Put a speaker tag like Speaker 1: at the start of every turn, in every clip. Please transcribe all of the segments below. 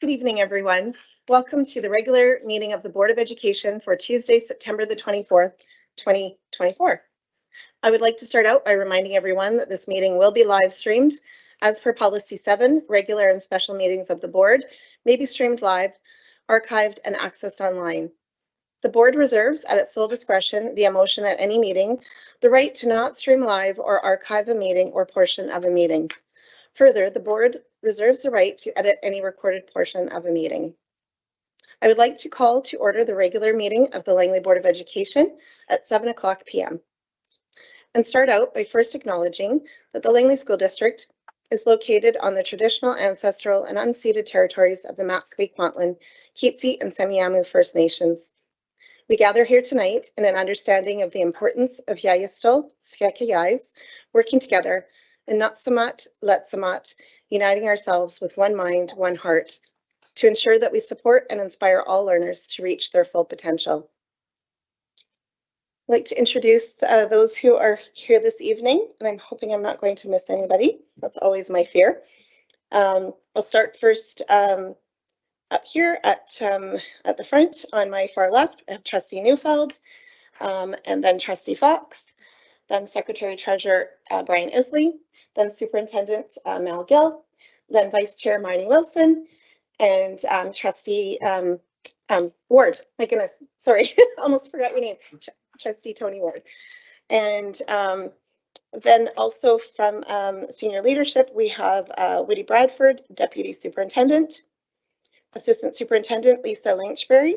Speaker 1: Good evening, everyone. Welcome to the regular meeting of the Board of Education for Tuesday, September the 24th, 2024. I would like to start out by reminding everyone that this meeting will be live streamed. As per Policy 7, regular and special meetings of the board may be streamed live, archived, and accessed online. The board reserves, at its sole discretion via motion at any meeting, the right to not stream live or archive a meeting or portion of a meeting. Further, the board reserves the right to edit any recorded portion of a meeting. I would like to call to order the regular meeting of the Langley Board of Education at 7:00 p.m. and start out by first acknowledging that the Langley School District is located on the traditional, ancestral, and unceded territories of the Matsqui-Kwantlen, Keetsi, and Semiahmoo First Nations. We gather here tonight in an understanding of the importance of Yayistil, Skekayais, working together, and Natsamat, Letsamat, uniting ourselves with one mind, one heart, to ensure that we support and inspire all learners to reach their full potential. I'd like to introduce those who are here this evening, and I'm hoping I'm not going to miss anybody. That's always my fear. I'll start first up here at the front on my far left. I have Trustee Neufeld, and then Trustee Fox, then Secretary Treasurer Brian Isley, then Superintendent Mel Gill, then Vice Chair Marnie Wilson, and Trustee Ward. My goodness, sorry, almost forgot your name, Trustee Tony Ward. And then also from senior leadership, we have Woody Bradford, Deputy Superintendent, Assistant Superintendent Lisa Lynchbury,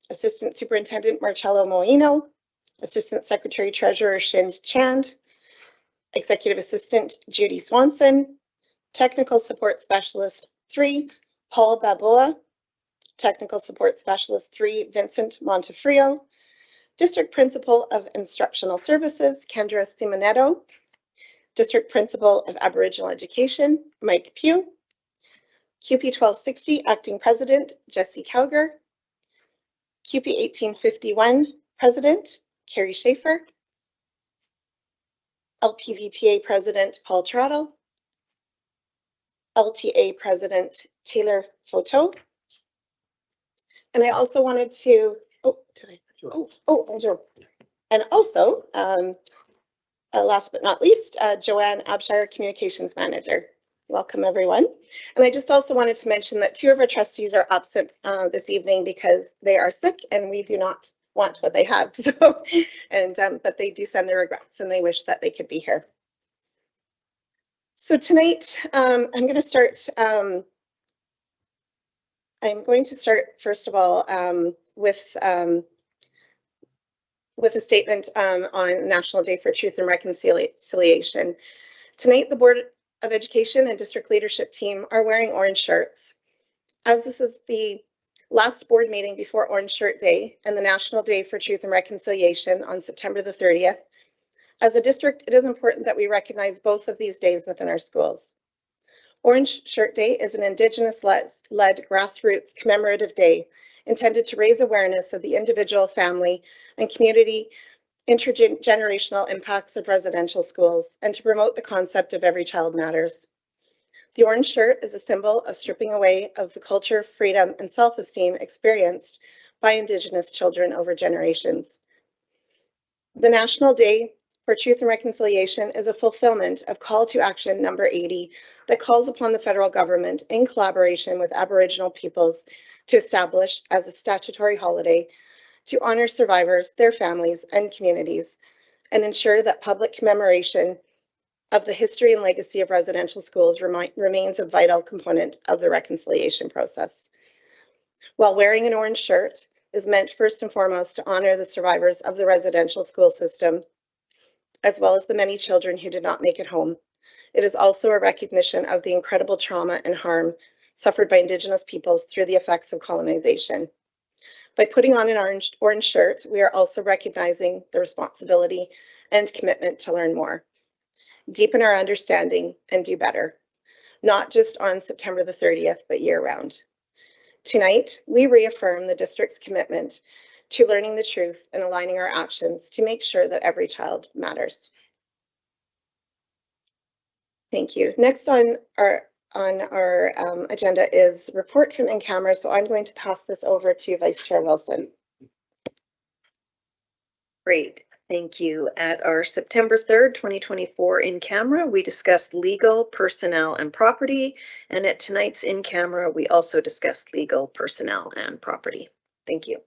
Speaker 1: Assistant Superintendent Marcello Moino, Assistant Secretary Treasurer Shind Chand, Executive Assistant Judy Swanson, Technical Support Specialist 3, Paul Baboa, Technical Support Specialist 3, Vincent Montefrio, District Principal of Instructional Services, Kendra Simonetto, District Principal of Aboriginal Education, Mike Pugh, QP 1260 Acting President, Jesse Cowger, QP 1851 President, Carrie Schaefer, LPVPA President, Paul Trottle, LTA President, Taylor Photo. And I also wanted to, and also, last but not least, Joanne Abshire, Communications Manager. Welcome, everyone. And I just also wanted to mention that 2 of our trustees are absent this evening because they are sick and we do not want what they had. So, and but they do send their regrets and they wish that they could be here. So tonight, I'm going to start first of all with a statement on National Day for Truth and Reconciliation. Tonight, the Board of Education and district leadership team are wearing orange shirts. As this is the last board meeting before Orange Shirt Day and the National Day for Truth and Reconciliation on September the 30th, as a district, it is important that we recognize both of these days within our schools. Orange Shirt Day is an Indigenous-led grassroots commemorative day intended to raise awareness of the individual, family, and community intergenerational impacts of residential schools and to promote the concept of every child matters. The orange shirt is a symbol of stripping away of the culture, freedom, and self-esteem experienced by Indigenous children over generations. The National Day for Truth and Reconciliation is a fulfillment of Call to Action number 80 that calls upon the federal government in collaboration with Aboriginal peoples to establish as a statutory holiday to honor survivors, their families, and communities, and ensure that public commemoration of the history and legacy of residential schools remains a vital component of the reconciliation process. While wearing an orange shirt is meant first and foremost to honor the survivors of the residential school system, as well as the many children who did not make it home, it is also a recognition of the incredible trauma and harm suffered by Indigenous peoples through the effects of colonization. By putting on an orange shirt, we are also recognizing the responsibility and commitment to learn more, deepen our understanding, and do better, not just on September the 30th, but year-round. Tonight, we reaffirm the district's commitment to learning the truth and aligning our actions to make sure that every child matters. Thank you. Next on our on our agenda is report from in camera. So I'm going to pass this over to Vice Chair Wilson.
Speaker 2: Great. Thank you. At our September 3rd, 2024 in camera, we discussed legal, personnel, and property. And at tonight's in camera, we also discussed legal, personnel, and property. Thank you.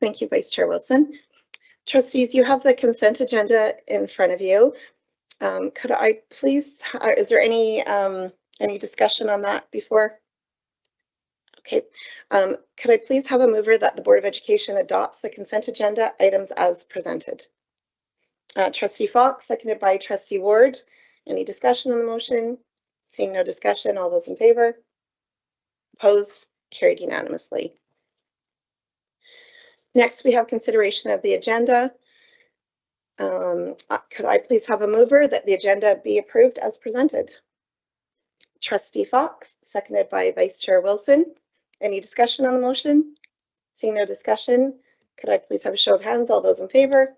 Speaker 1: Thank you, Vice Chair Wilson. Trustees, you have the consent agenda in front of you. Could I please, is there any discussion on that before? Okay. Could I please have a mover that the Board of Education adopts the consent agenda items as presented? Trustee Fox, seconded by Trustee Ward. Any discussion on the motion? Seeing no discussion, all those in favor? Opposed? Carried unanimously. Next, we have consideration of the agenda. Could I please have a mover that the agenda be approved as presented? Trustee Fox, seconded by Vice Chair Wilson. Any discussion on the motion? Seeing no discussion, could I please have a show of hands? All those in favor?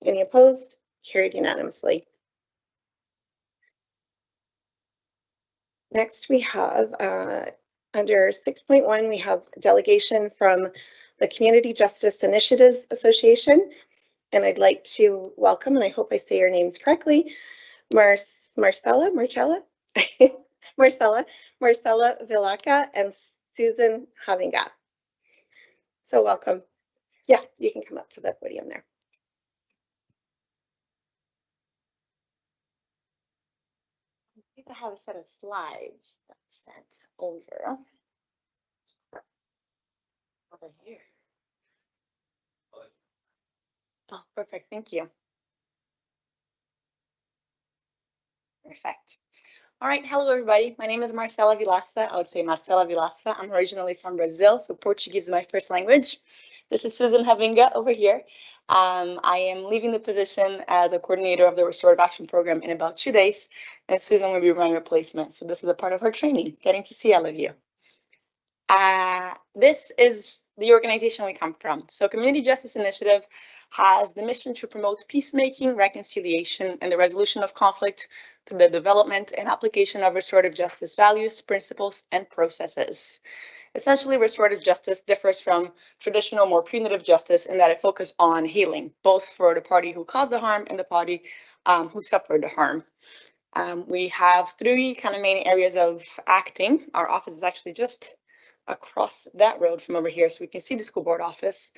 Speaker 1: Any opposed? Carried unanimously. Next, we have under 6.1, we have delegation from the Community Justice Initiatives Association. And I'd like to welcome, and I hope I say your names correctly, Marcella Villaca and Susan Havinga. So welcome. Yeah, you can come up to the podium there. I think I have a set of slides that's sent over here. Oh, perfect. Thank you. Perfect. All right. Hello, everybody. My name is Marcella Vilaça. I would say Marcella Vilaça. I'm originally from Brazil, so Portuguese is my first language. This is Susan Havinga over here. I am leaving the position as a coordinator of the Restorative Action Program in about 2 days, and Susan will be my replacement. So this is a part of her training, getting to see all of you. This is the organization we come from. So Community Justice Initiative has the mission to promote peacemaking, reconciliation, and the resolution of conflict through the development and application of restorative justice values, principles, and processes. Essentially, restorative justice differs from traditional, more punitive justice in that it focuses on healing, both for the party who caused the harm and the party who suffered the harm. We have 3 kind of main areas of acting. Our office is actually just across that road from over here, so we can see the school board office.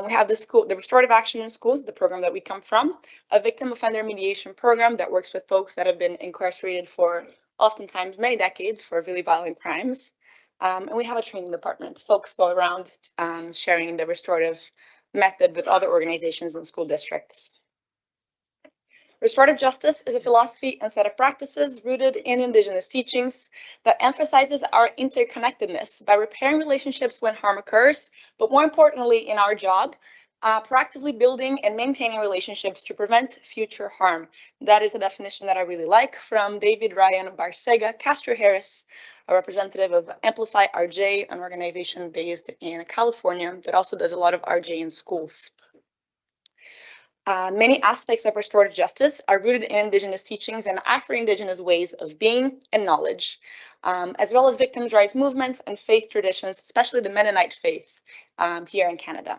Speaker 1: We have the Restorative Action in Schools, the program that we come from, a victim offender mediation program that works with folks that have been incarcerated for oftentimes many decades for really violent crimes. And we have a training department. Folks go around sharing the restorative method with other organizations and school districts. Restorative justice is a philosophy and set of practices rooted in Indigenous teachings that emphasizes our interconnectedness by repairing relationships when harm occurs, but more importantly in our job, proactively building and maintaining relationships to prevent future harm. That is a definition that I really like from David Ryan Barcega Castro Harris, a representative of Amplify RJ, an organization based in California that also does a lot of RJ in schools. Many aspects of restorative justice are rooted in Indigenous teachings and Afro-Indigenous ways of being and knowledge, as well as victims' rights movements and faith traditions, especially the Mennonite faith here in Canada.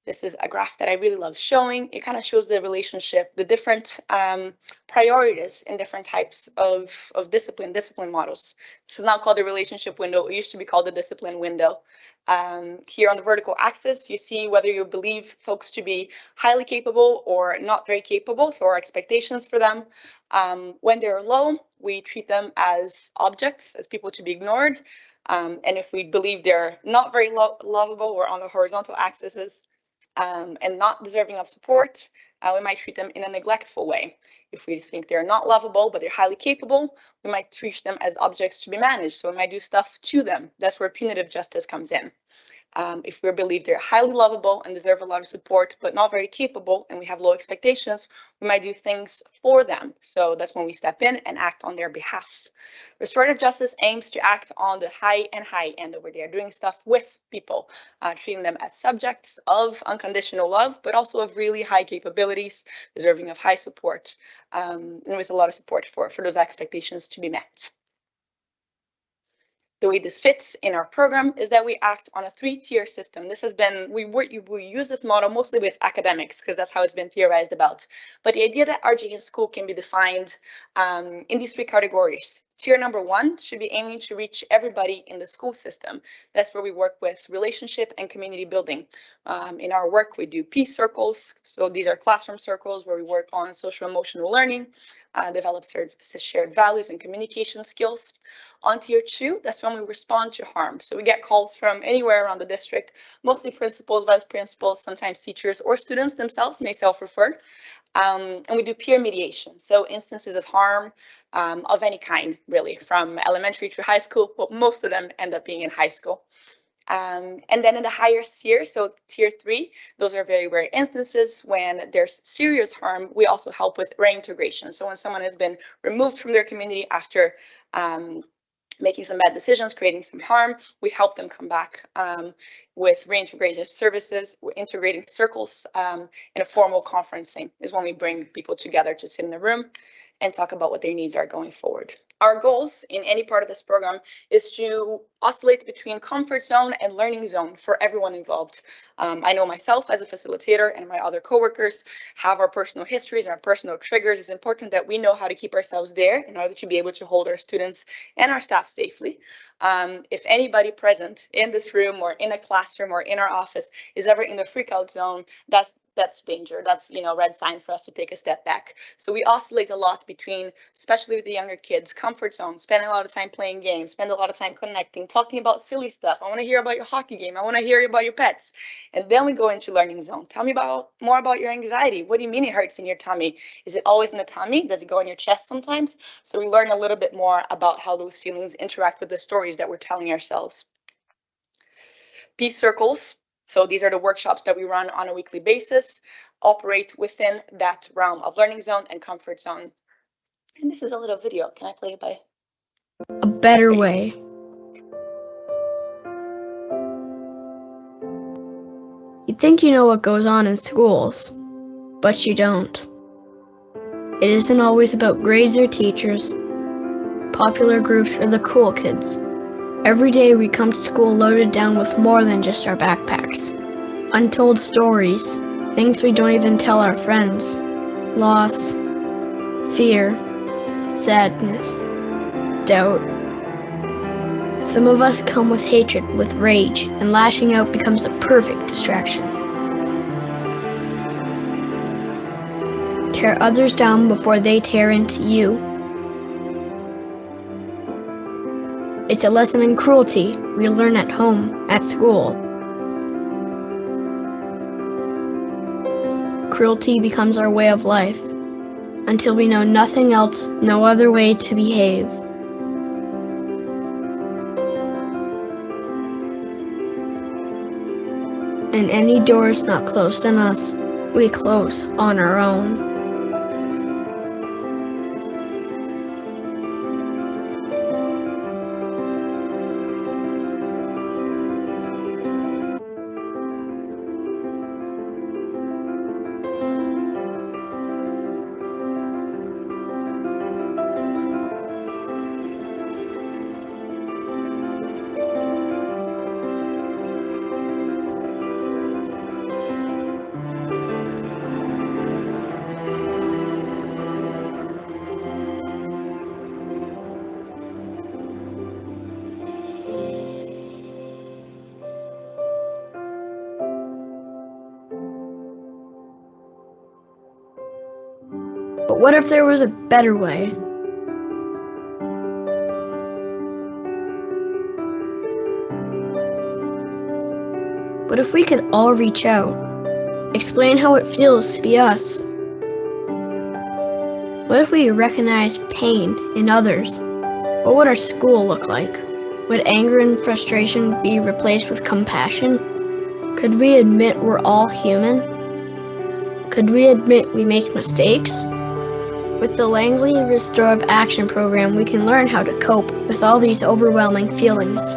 Speaker 1: This is a graph that I really love showing. It kind of shows the relationship, the different priorities in different types of discipline models. This is now called the relationship window. It used to be called the discipline window. Here on the vertical axis, you see whether you believe folks to be highly capable or not very capable, so our expectations for them. When they're low, we treat them as objects, as people to be ignored. And if we believe they're not very lovable, we're on the horizontal axis, and not deserving of support, we might treat them in a neglectful way. If we think they're not lovable, but they're highly capable, we might treat them as objects to be managed. So we might do stuff to them. That's where punitive justice comes in.
Speaker 3: If we believe they're highly lovable and deserve a lot of support, but not very capable, and we have low expectations, we might do things for them. So that's when we step in and act on their behalf. Restorative justice aims to act on the high end, where they are doing stuff with people, treating them as subjects of unconditional love, but also of really high capabilities, deserving of high support, and with a lot of support for those expectations to be met. The way this fits in our program is that we act on a 3-tier system. This has been, we use this model mostly with academics because that's how it's been theorized about. But the idea that RG in school can be defined in these 3 categories. Tier number 1 should be aiming to reach everybody in the school system. That's where we work with relationship and community building. In our work, we do peace circles. So these are classroom circles where we work on social emotional learning, develop shared values and communication skills. On tier 2, that's when we respond to harm. So we get calls from anywhere around the district, mostly principals, vice principals, sometimes teachers or students themselves may self-refer. And we do peer mediation. So instances of harm of any kind, really, from elementary to high school, but most of them end up being in high school. And then in the higher tier, so tier 3, those are very rare instances when there's serious harm. We also help with reintegration. So when someone has been removed from their community after making some bad decisions, creating some harm, we help them come back with reintegrated services. We're integrating circles in a formal conferencing is when we bring people together to sit in the room and talk about what their needs are going forward. Our goals in any part of this program is to oscillate between comfort zone and learning zone for everyone involved. I know myself as a facilitator and my other coworkers have our personal histories and our personal triggers. It's important that we know how to keep ourselves there in order to be able to hold our students and our staff safely. If anybody present in this room or in a classroom or in our office is ever in the freakout zone, that's danger. That's, red sign for us to take a step back. So we oscillate a lot between, especially with the younger kids, comfort zone, spending a lot of time playing games, spend a lot of time connecting, talking about silly stuff. I want to hear about your hockey game. I want to hear about your pets. And then we go into learning zone. Tell me more about your anxiety. What do you mean it hurts in your tummy? Is it always in the tummy? Does it go in your chest sometimes? So we learn a little bit more about how those feelings interact with the stories that we're telling ourselves. Peace circles. So these are the workshops that we run on a weekly basis, operate within that realm of learning zone and comfort zone. And this is a little video. Can I play it by?
Speaker 4: A better way. You think you know what goes on in schools, but you don't. It isn't always about grades or teachers, popular groups, or the cool kids. Every day we come to school loaded down with more than just our backpacks. Untold stories, things we don't even tell our friends. Loss, fear, sadness, doubt. Some of us come with hatred, with rage, and lashing out becomes a perfect distraction. Tear others down before they tear into you. It's a lesson in cruelty we learn at home, at school. Cruelty becomes our way of life, until we know nothing else, no other way to behave. And any doors not closed on us, we close on our own. But what if there was a better way? What if we could all reach out, explain how it feels to be us? What if we recognized pain in others? What would our school look like? Would anger and frustration be replaced with compassion? Could we admit we're all human? Could we admit we make mistakes? With the Langley Restorative Action Program, we can learn how to cope with all these overwhelming feelings.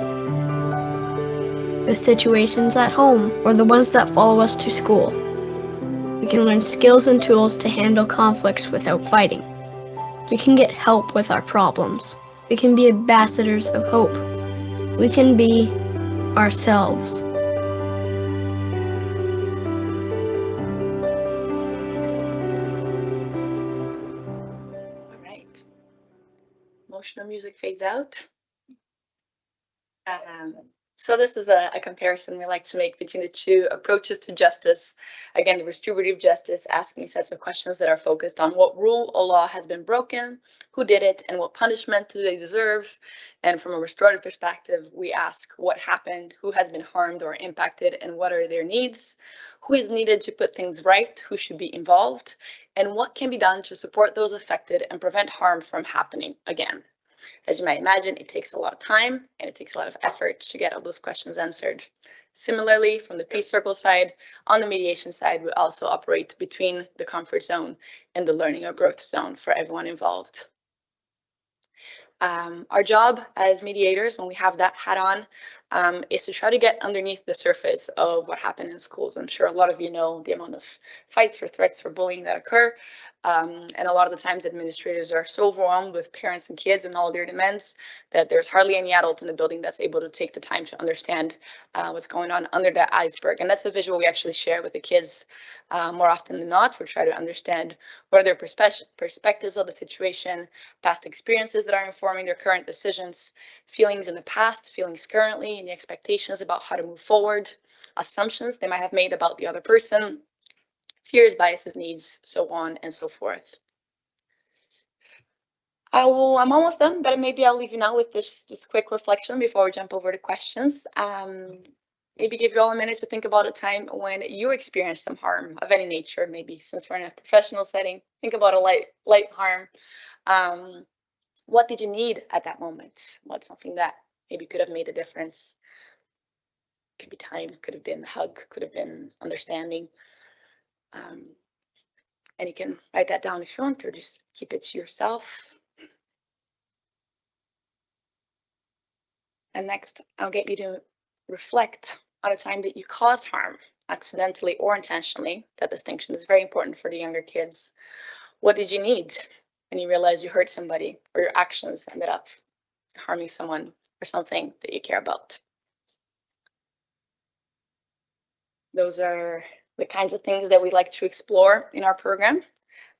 Speaker 4: With situations at home or the ones that follow us to school, we can learn skills and tools to handle conflicts without fighting. We can get help with our problems. We can be ambassadors of hope. We can be ourselves.
Speaker 3: All right. Emotional music fades out. So this is a comparison we like to make between the two approaches to justice. Again, the restorative justice, asking sets of questions that are focused on what rule or law has been broken, who did it, and what punishment do they deserve. And from a restorative perspective, we ask what happened, who has been harmed or impacted, and what are their needs, who is needed to put things right, who should be involved, and what can be done to support those affected and prevent harm from happening again. As you might imagine, it takes a lot of time and it takes a lot of effort to get all those questions answered. Similarly, from the peace circle side, on the mediation side, we also operate between the comfort zone and the learning or growth zone for everyone involved. Our job as mediators, when we have that hat on, is to try to get underneath the surface of what happened in schools. I'm sure a lot of you know the amount of fights or threats or bullying that occur. And a lot of the times administrators are so overwhelmed with parents and kids and all their demands that there's hardly any adult in the building that's able to take the time to understand what's going on under that iceberg. And that's a visual we actually share with the kids more often than not. We try to understand what are their perspectives of the situation, past experiences that are informing their current decisions, feelings in the past, feelings currently, and the expectations about how to move forward, assumptions they might have made about the other person, fears, biases, needs, so on and so forth. I'm almost done, but maybe I'll leave you now with this quick reflection before we jump over to questions. Maybe give you all a minute to think about a time when you experienced some harm of any nature. Maybe since we're in a professional setting, think about a light harm. What did you need at that moment? What's something that maybe could have made a difference? Could be time, could have been a hug, could have been understanding. And you can write that down if you want, or just keep it to yourself. And next, I'll get you to reflect on a time that you caused harm, accidentally or intentionally. That distinction is very important for the younger kids. What did you need when you realized you hurt somebody, or your actions ended up harming someone or something that you care about? Those are the kinds of things that we like to explore in our program.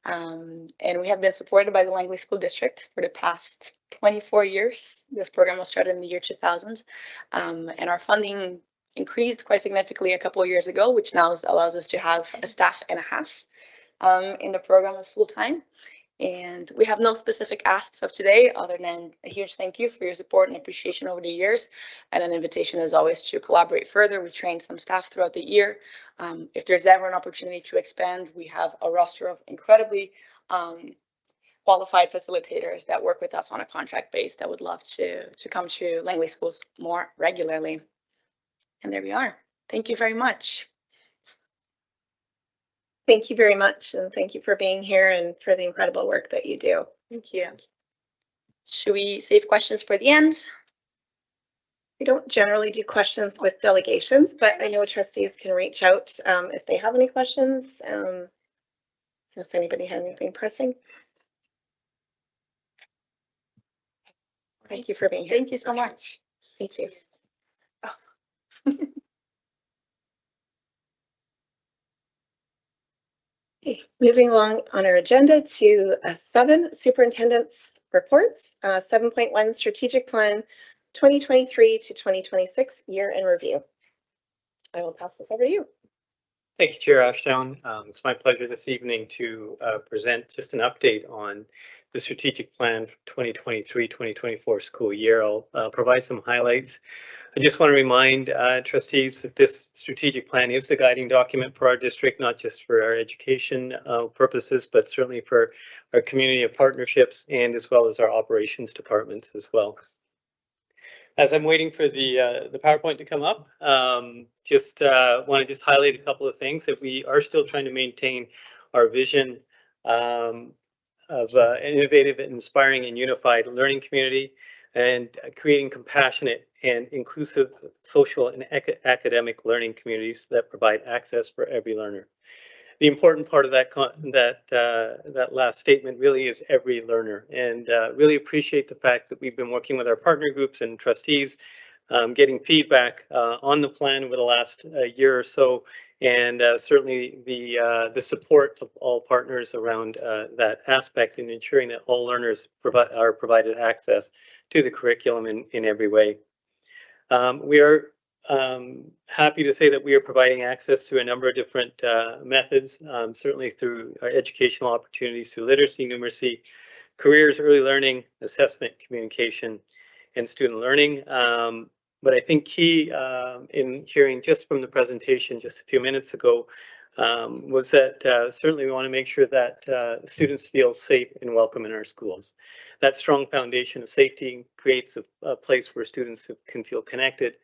Speaker 3: And we have been supported by the Langley School District for the past 24 years. This program was started in the year 2000, and our funding increased quite significantly a couple of years ago, which now allows us to have a staff and a half in the program as full-time. And we have no specific asks of today other than a huge thank you for your support and appreciation over the years, and an invitation as always to collaborate further. We trained some staff throughout the year. If there's ever an opportunity to expand, we have a roster of incredibly qualified facilitators that work with us on a contract base that would love to come to Langley Schools more regularly. And there we are. Thank you very much.
Speaker 1: Thank you very much, and thank you for being here and for the incredible work that you do.
Speaker 3: Thank you. Should we save questions for the end?
Speaker 1: We don't generally do questions with delegations, but I know trustees can reach out if they have any questions. Does anybody have anything pressing? Thank you for being here.
Speaker 3: Thank you so much.
Speaker 1: Thank you. Okay, moving along on our agenda to 7 superintendent's reports. 7.1 strategic plan 2023 to 2026 year in review. I will pass this over to you.
Speaker 5: Thank you, Chair Ashdown. It's my pleasure this evening to present just an update on the strategic plan for 2023-2024 school year. I'll provide some highlights. I just want to remind trustees that this strategic plan is the guiding document for our district, not just for our education purposes, but certainly for our community of partnerships and as well as our operations departments as well. As I'm waiting for the PowerPoint to come up, just want to highlight a couple of things that we are still trying to maintain our vision of an innovative, inspiring, and unified learning community, and creating compassionate and inclusive social and academic learning communities that provide access for every learner. The important part of that last statement really is every learner, and really appreciate the fact that we've been working with our partner groups and trustees, getting feedback on the plan over the last year or so, and certainly the support of all partners around that aspect in ensuring that all learners are provided access to the curriculum in every way. We are happy to say that we are providing access to a number of different methods, certainly through our educational opportunities through literacy, numeracy, careers, early learning, assessment, communication, and student learning. But I think key in hearing just from the presentation just a few minutes ago was that certainly we want to make sure that students feel safe and welcome in our schools. That strong foundation of safety creates a place where students can feel connected,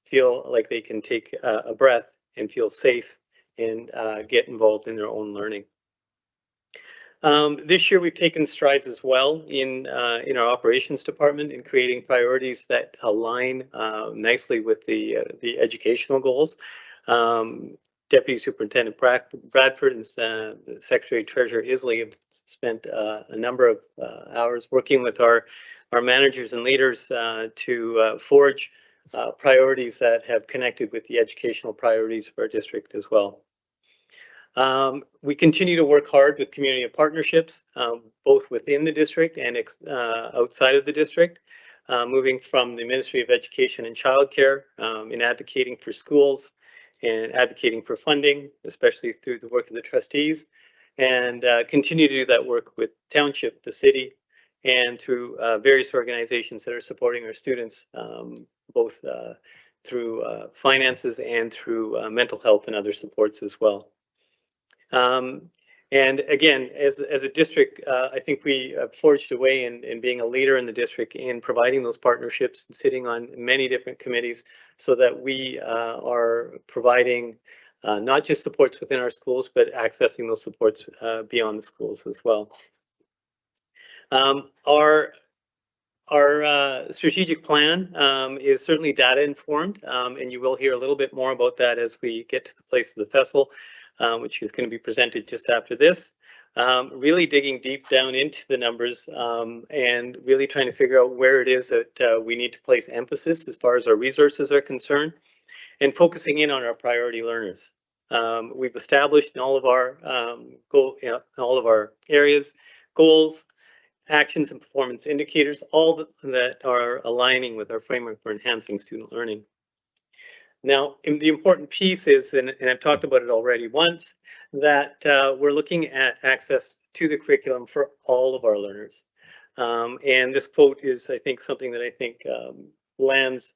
Speaker 5: feel like they can take a breath and feel safe and get involved in their own learning. This year we've taken strides as well in our operations department in creating priorities that align nicely with the educational goals. Deputy Superintendent Bradford and Secretary Treasurer Isley have spent a number of hours working with our managers and leaders to forge priorities that have connected with the educational priorities of our district as well. We continue to work hard with community partnerships, both within the district and outside of the district, moving from the Ministry of Education and Childcare in advocating for schools and advocating for funding, especially through the work of the trustees, and continue to do that work with Township, the city, and through various organizations that are supporting our students, both through finances and through mental health and other supports as well. And again, as a district, I think we forged a way in being a leader in the district in providing those partnerships and sitting on many different committees so that we are providing not just supports within our schools, but accessing those supports beyond the schools as well. Our strategic plan is certainly data informed, and you will hear a little bit more about that as we get to the place of the festival, which is going to be presented just after this. Really digging deep down into the numbers and really trying to figure out where it is that we need to place emphasis as far as our resources are concerned, and focusing in on our priority learners. We've established in all of our all of our areas goals, actions, and performance indicators, all that are aligning with our framework for enhancing student learning. Now, the important piece is, and I've talked about it already once, that we're looking at access to the curriculum for all of our learners. And this quote is, I think, something that I think lands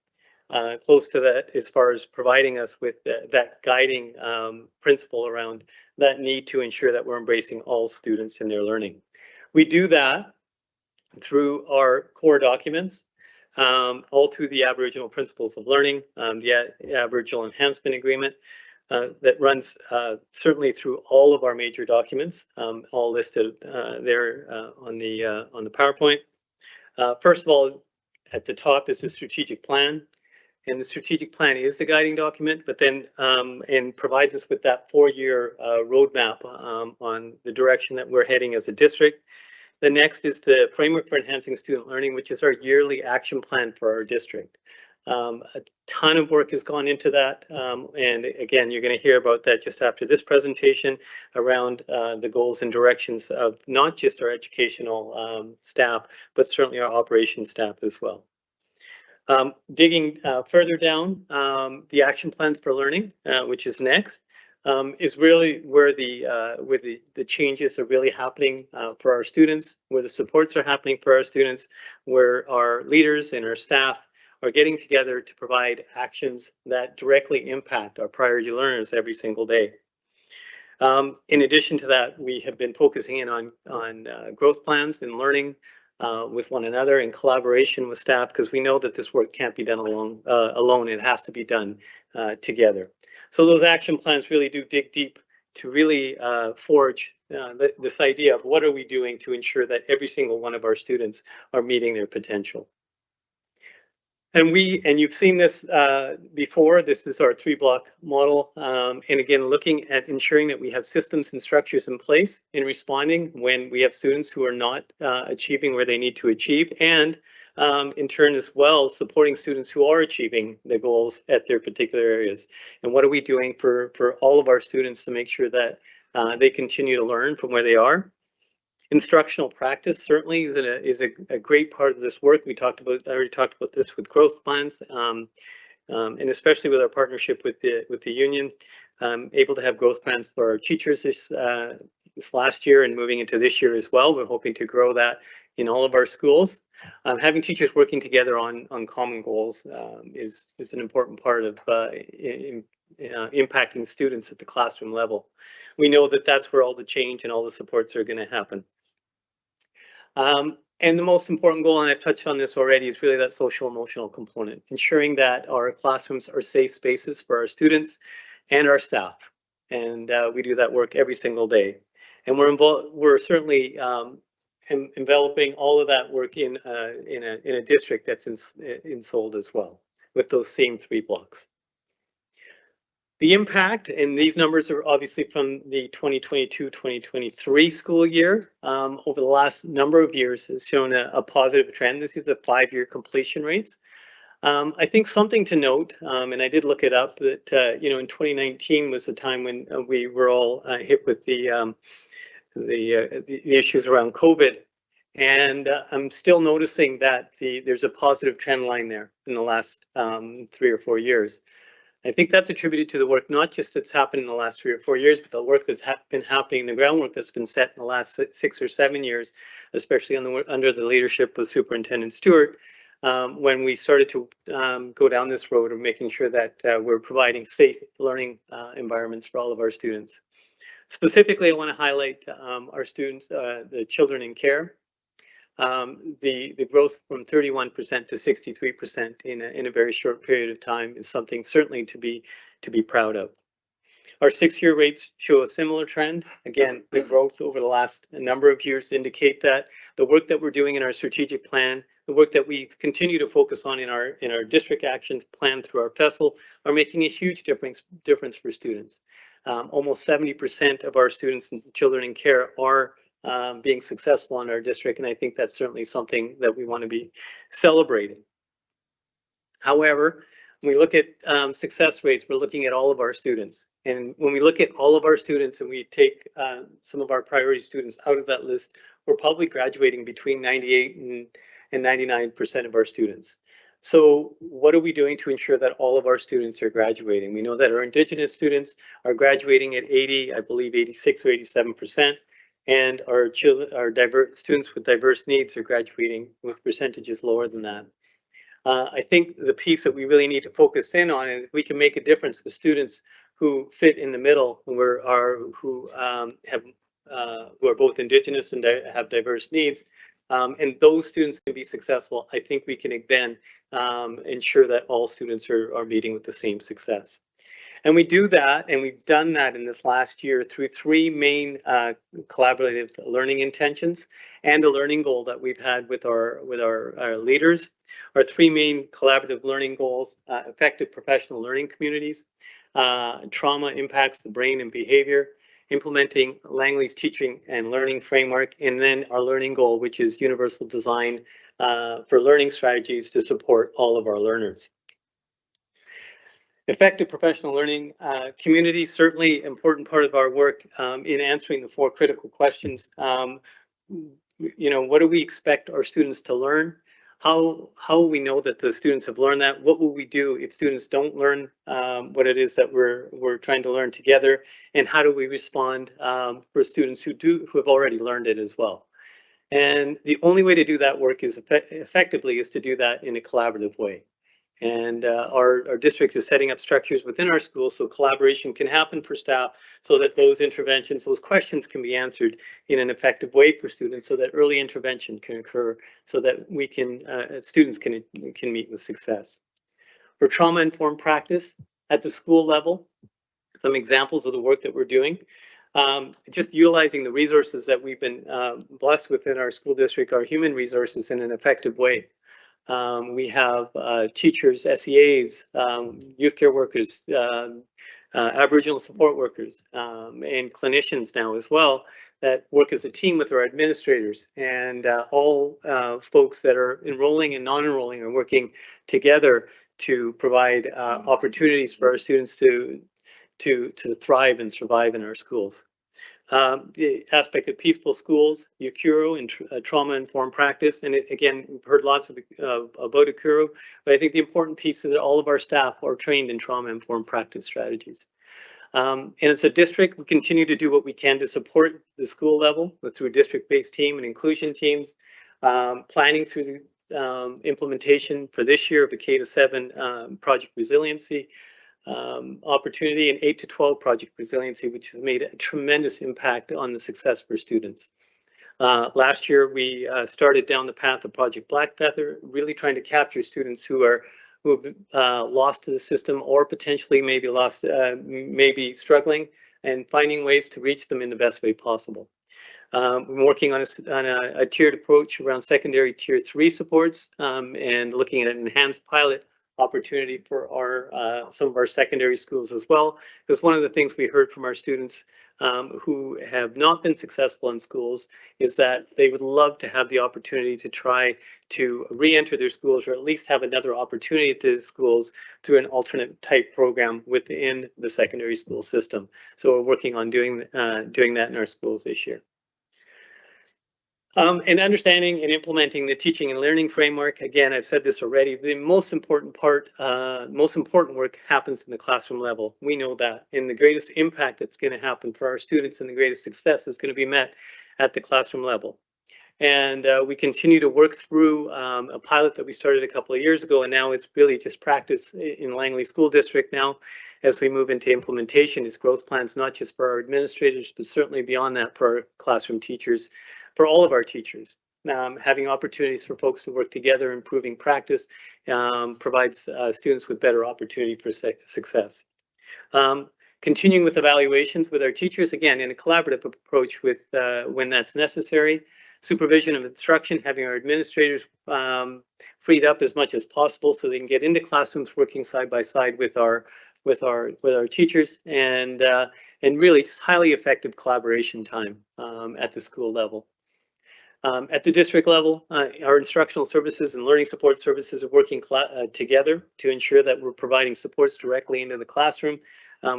Speaker 5: close to that as far as providing us with that guiding principle around that need to ensure that we're embracing all students in their learning. We do that through our core documents, all through the Aboriginal Principles of Learning, the Aboriginal Enhancement Agreement that runs certainly through all of our major documents, all listed there on the PowerPoint. First of all, at the top is the strategic plan, and the strategic plan is the guiding document, but then and provides us with that 4-year roadmap on the direction that we're heading as a district. The next is the Framework for Enhancing Student Learning, which is our yearly action plan for our district. A ton of work has gone into that, and again, you're going to hear about that just after this presentation around the goals and directions of not just our educational staff, but certainly our operations staff as well. Digging further down, the action plans for learning, which is next. Is really where the changes are really happening for our students, where the supports are happening for our students, where our leaders and our staff are getting together to provide actions that directly impact our priority learners every single day. In addition to that, we have been focusing in on growth plans and learning, with one another, in collaboration with staff, because we know that this work can't be done alone. It has to be done together. So those action plans really do dig deep to really forge this idea of what are we doing to ensure that every single one of our students are meeting their potential. And you've seen this before. This is our 3-block model. And again, looking at ensuring that we have systems and structures in place in responding when we have students who are not achieving where they need to achieve, and in turn as well, supporting students who are achieving the goals at their particular areas. And what are we doing for all of our students to make sure that they continue to learn from where they are? Instructional practice certainly is a great part of this work. I already talked about this with growth plans, and especially with our partnership with the union, able to have growth plans for our teachers this last year and moving into this year as well. We're hoping to grow that in all of our schools. Having teachers working together on common goals is an important part of impacting students at the classroom level. We know that that's where all the change and all the supports are going to happen. And the most important goal, and I've touched on this already, is really that social emotional component, ensuring that our classrooms are safe spaces for our students and our staff. And we do that work every single day. And we're certainly enveloping all of that work in a district that's ensouled as well, with those same 3 blocks. The impact, and these numbers are obviously from the 2022-2023 school year, over the last number of years has shown a positive trend. This is the 5-year completion rates. I think something to note, and I did look it up, that in 2019 was the time when we were all hit with the issues around COVID, and I'm still noticing that there's a positive trend line there in the last 3 or 4 years. I think that's attributed to the work not just that's happened in the last 3 or 4 years, but the work that's been happening, the groundwork that's been set in the last 6 or 7 years, especially under the leadership of Superintendent Stewart, when we started to go down this road of making sure that we're providing safe learning environments for all of our students. Specifically, I want to highlight our students, the children in care. The growth from 31% to 63% in a very short period of time is something certainly to be proud of. Our 6-year rates show a similar trend. Again, the growth over the last number of years indicate that the work that we're doing in our strategic plan, the work that we continue to focus on in our district action plan through our FESL, are making a huge difference for students. Almost 70% of our students and children in care are being successful in our district, and I think that's certainly something that we want to be celebrating. However, when we look at success rates, we're looking at all of our students, and when we look at all of our students and we take some of our priority students out of that list, we're probably graduating between 98 and 99% of our students. So what are we doing to ensure that all of our students are graduating? We know that our Indigenous students are graduating at 80, I believe 86 or 87%. And our students with diverse needs are graduating with percentages lower than that. I think the piece that we really need to focus in on is we can make a difference with students who fit in the middle, who are both Indigenous and have diverse needs. And those students can be successful. I think we can then ensure that all students are meeting with the same success. And we do that, and we've done that in this last year through 3 main collaborative learning intentions and a learning goal that we've had with our leaders. Our 3 main collaborative learning goals: effective professional learning communities, trauma impacts the brain and behavior, implementing Langley's teaching and learning framework, and then our learning goal, which is universal design for learning strategies to support all of our learners. Effective professional learning community, certainly important part of our work in answering the 4 critical questions. What do we expect our students to learn? How will we know that the students have learned that? What will we do if students don't learn what it is that we're trying to learn together? And how do we respond for students who have already learned it as well? And the only way to do that work is effectively is to do that in a collaborative way. And our district is setting up structures within our schools so collaboration can happen for staff, so that those interventions, those questions can be answered in an effective way for students, so that early intervention can occur, so that we can students can meet with success. For trauma-informed practice at the school level, some examples of the work that we're doing. Just utilizing the resources that we've been blessed with in our school district, our human resources, in an effective way. We have teachers, SEAs, youth care workers, Aboriginal support workers, and clinicians now as well, that work as a team with our administrators, and all folks that are enrolling and non-enrolling are working together to provide opportunities for our students to thrive and survive in our schools. The aspect of peaceful schools, Ukuro, and trauma-informed practice. And again, we've heard lots about Ukuro, but I think the important piece is that all of our staff are trained in trauma-informed practice strategies. And as a district, we continue to do what we can to support the school level through district-based team and inclusion teams, planning through the implementation for this year of the K-7 Project Resiliency opportunity, and 8 to 12 Project Resiliency, which has made a tremendous impact on the success for students. Last year, we started down the path of Project Black Feather, really trying to capture students who have lost to the system, or potentially maybe lost, maybe struggling, and finding ways to reach them in the best way possible. We're working on a tiered approach around secondary tier 3 supports, and looking at an enhanced pilot opportunity for our some of our secondary schools as well, because one of the things we heard from our students who have not been successful in schools is that they would love to have the opportunity to try to re-enter their schools, or at least have another opportunity to schools through an alternate type program within the secondary school system. So we're working on doing that in our schools this year. And understanding and implementing the teaching and learning framework. Again, I've said this already, the most important part, most important work happens in the classroom level. We know that, and the greatest impact that's going to happen for our students and the greatest success is going to be met at the classroom level. And we continue to work through a pilot that we started a couple of years ago, and now it's really just practice in Langley School District now. As we move into implementation, it's growth plans, not just for our administrators, but certainly beyond that for our classroom teachers, for all of our teachers. Having opportunities for folks to work together, improving practice, provides students with better opportunity for success. Continuing with evaluations with our teachers, again, in a collaborative approach with when that's necessary. Supervision of instruction, having our administrators freed up as much as possible so they can get into classrooms working side by side with our teachers, and really just highly effective collaboration time at the school level. At the district level, our instructional services and learning support services are working together to ensure that we're providing supports directly into the classroom.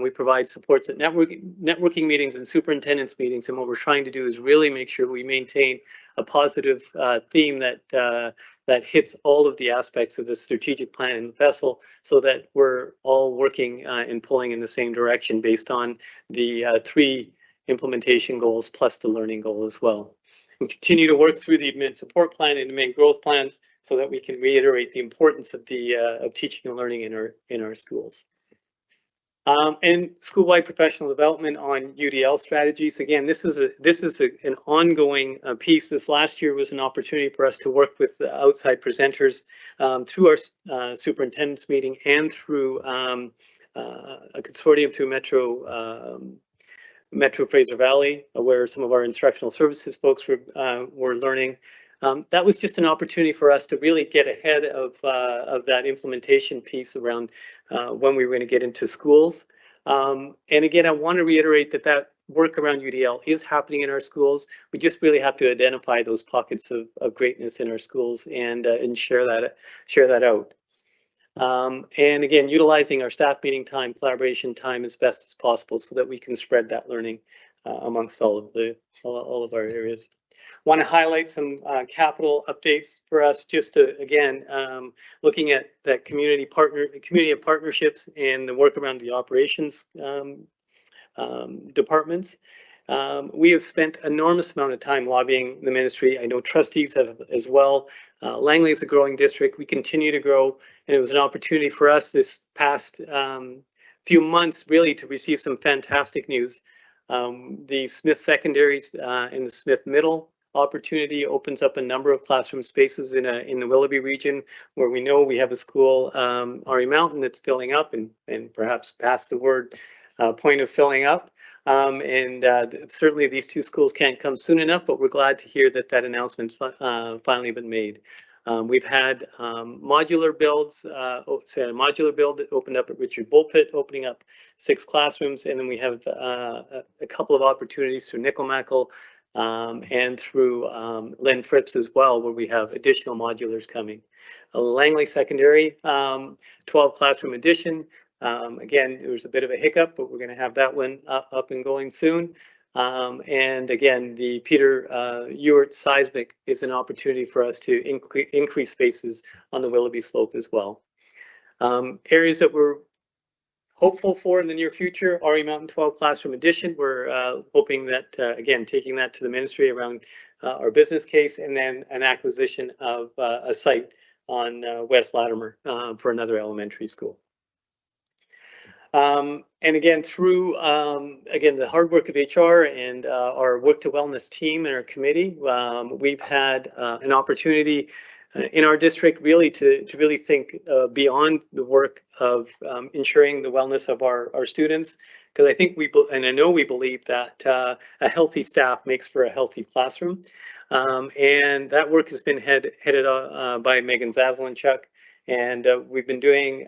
Speaker 5: We provide supports at networking meetings and superintendent's meetings, and what we're trying to do is really make sure we maintain a positive theme that hits all of the aspects of the strategic plan in vessel, so that we're all working and pulling in the same direction based on the 3 implementation goals plus the learning goal as well. We continue to work through the admin support plan and admin growth plans so that we can reiterate the importance of teaching and learning in our schools. And school-wide professional development on UDL strategies. Again, this is an ongoing piece. This last year was an opportunity for us to work with outside presenters through our superintendent's meeting, and through a consortium through Metro Fraser Valley, where some of our instructional services folks were learning. That was just an opportunity for us to really get ahead of that implementation piece around when we were going to get into schools. And again, I want to reiterate that work around UDL is happening in our schools. We just really have to identify those pockets of greatness in our schools and share that out. And again, utilizing our staff meeting time, collaboration time as best as possible so that we can spread that learning amongst all of our areas. Want to highlight some capital updates for us, just to, again, looking at that community of partnerships and the work around the operations departments. We have spent enormous amount of time lobbying the ministry. I know trustees have as well. Langley is a growing district. We continue to grow, And it was an opportunity for us this past few months really to receive some fantastic news. The Smith Secondaries and the Smith Middle opportunity opens up a number of classroom spaces in the Willoughby region, where we know we have a school, Ari Mountain, that's filling up and perhaps past the word point of filling up. Certainly these two schools can't come soon enough, but we're glad to hear that that announcement's finally been made. We've had modular builds, a modular build that opened up at Richard Bullpit, opening up 6 classrooms, and then we have a couple of opportunities through Nickelmackle and through Len Fripps as well, where we have additional modulars coming. Langley Secondary, 12 classroom addition. Again, there was a bit of a hiccup, but we're going to have that one up and going soon. And again, the Peter Ewart Seismic is an opportunity for us to increase spaces on the Willoughby slope as well. Areas that we're hopeful for in the near future, Ari Mountain 12 classroom addition. We're hoping that, again, taking that to the ministry around our business case, and then an acquisition of a site on West Latimer for another elementary school. And again, through again the hard work of HR and our Work to Wellness team and our committee, we've had an opportunity in our district really to really think beyond the work of ensuring the wellness of our students, because I think and I know we believe that a healthy staff makes for a healthy classroom, and that work has been headed by Megan Zaslanchuk. And we've been doing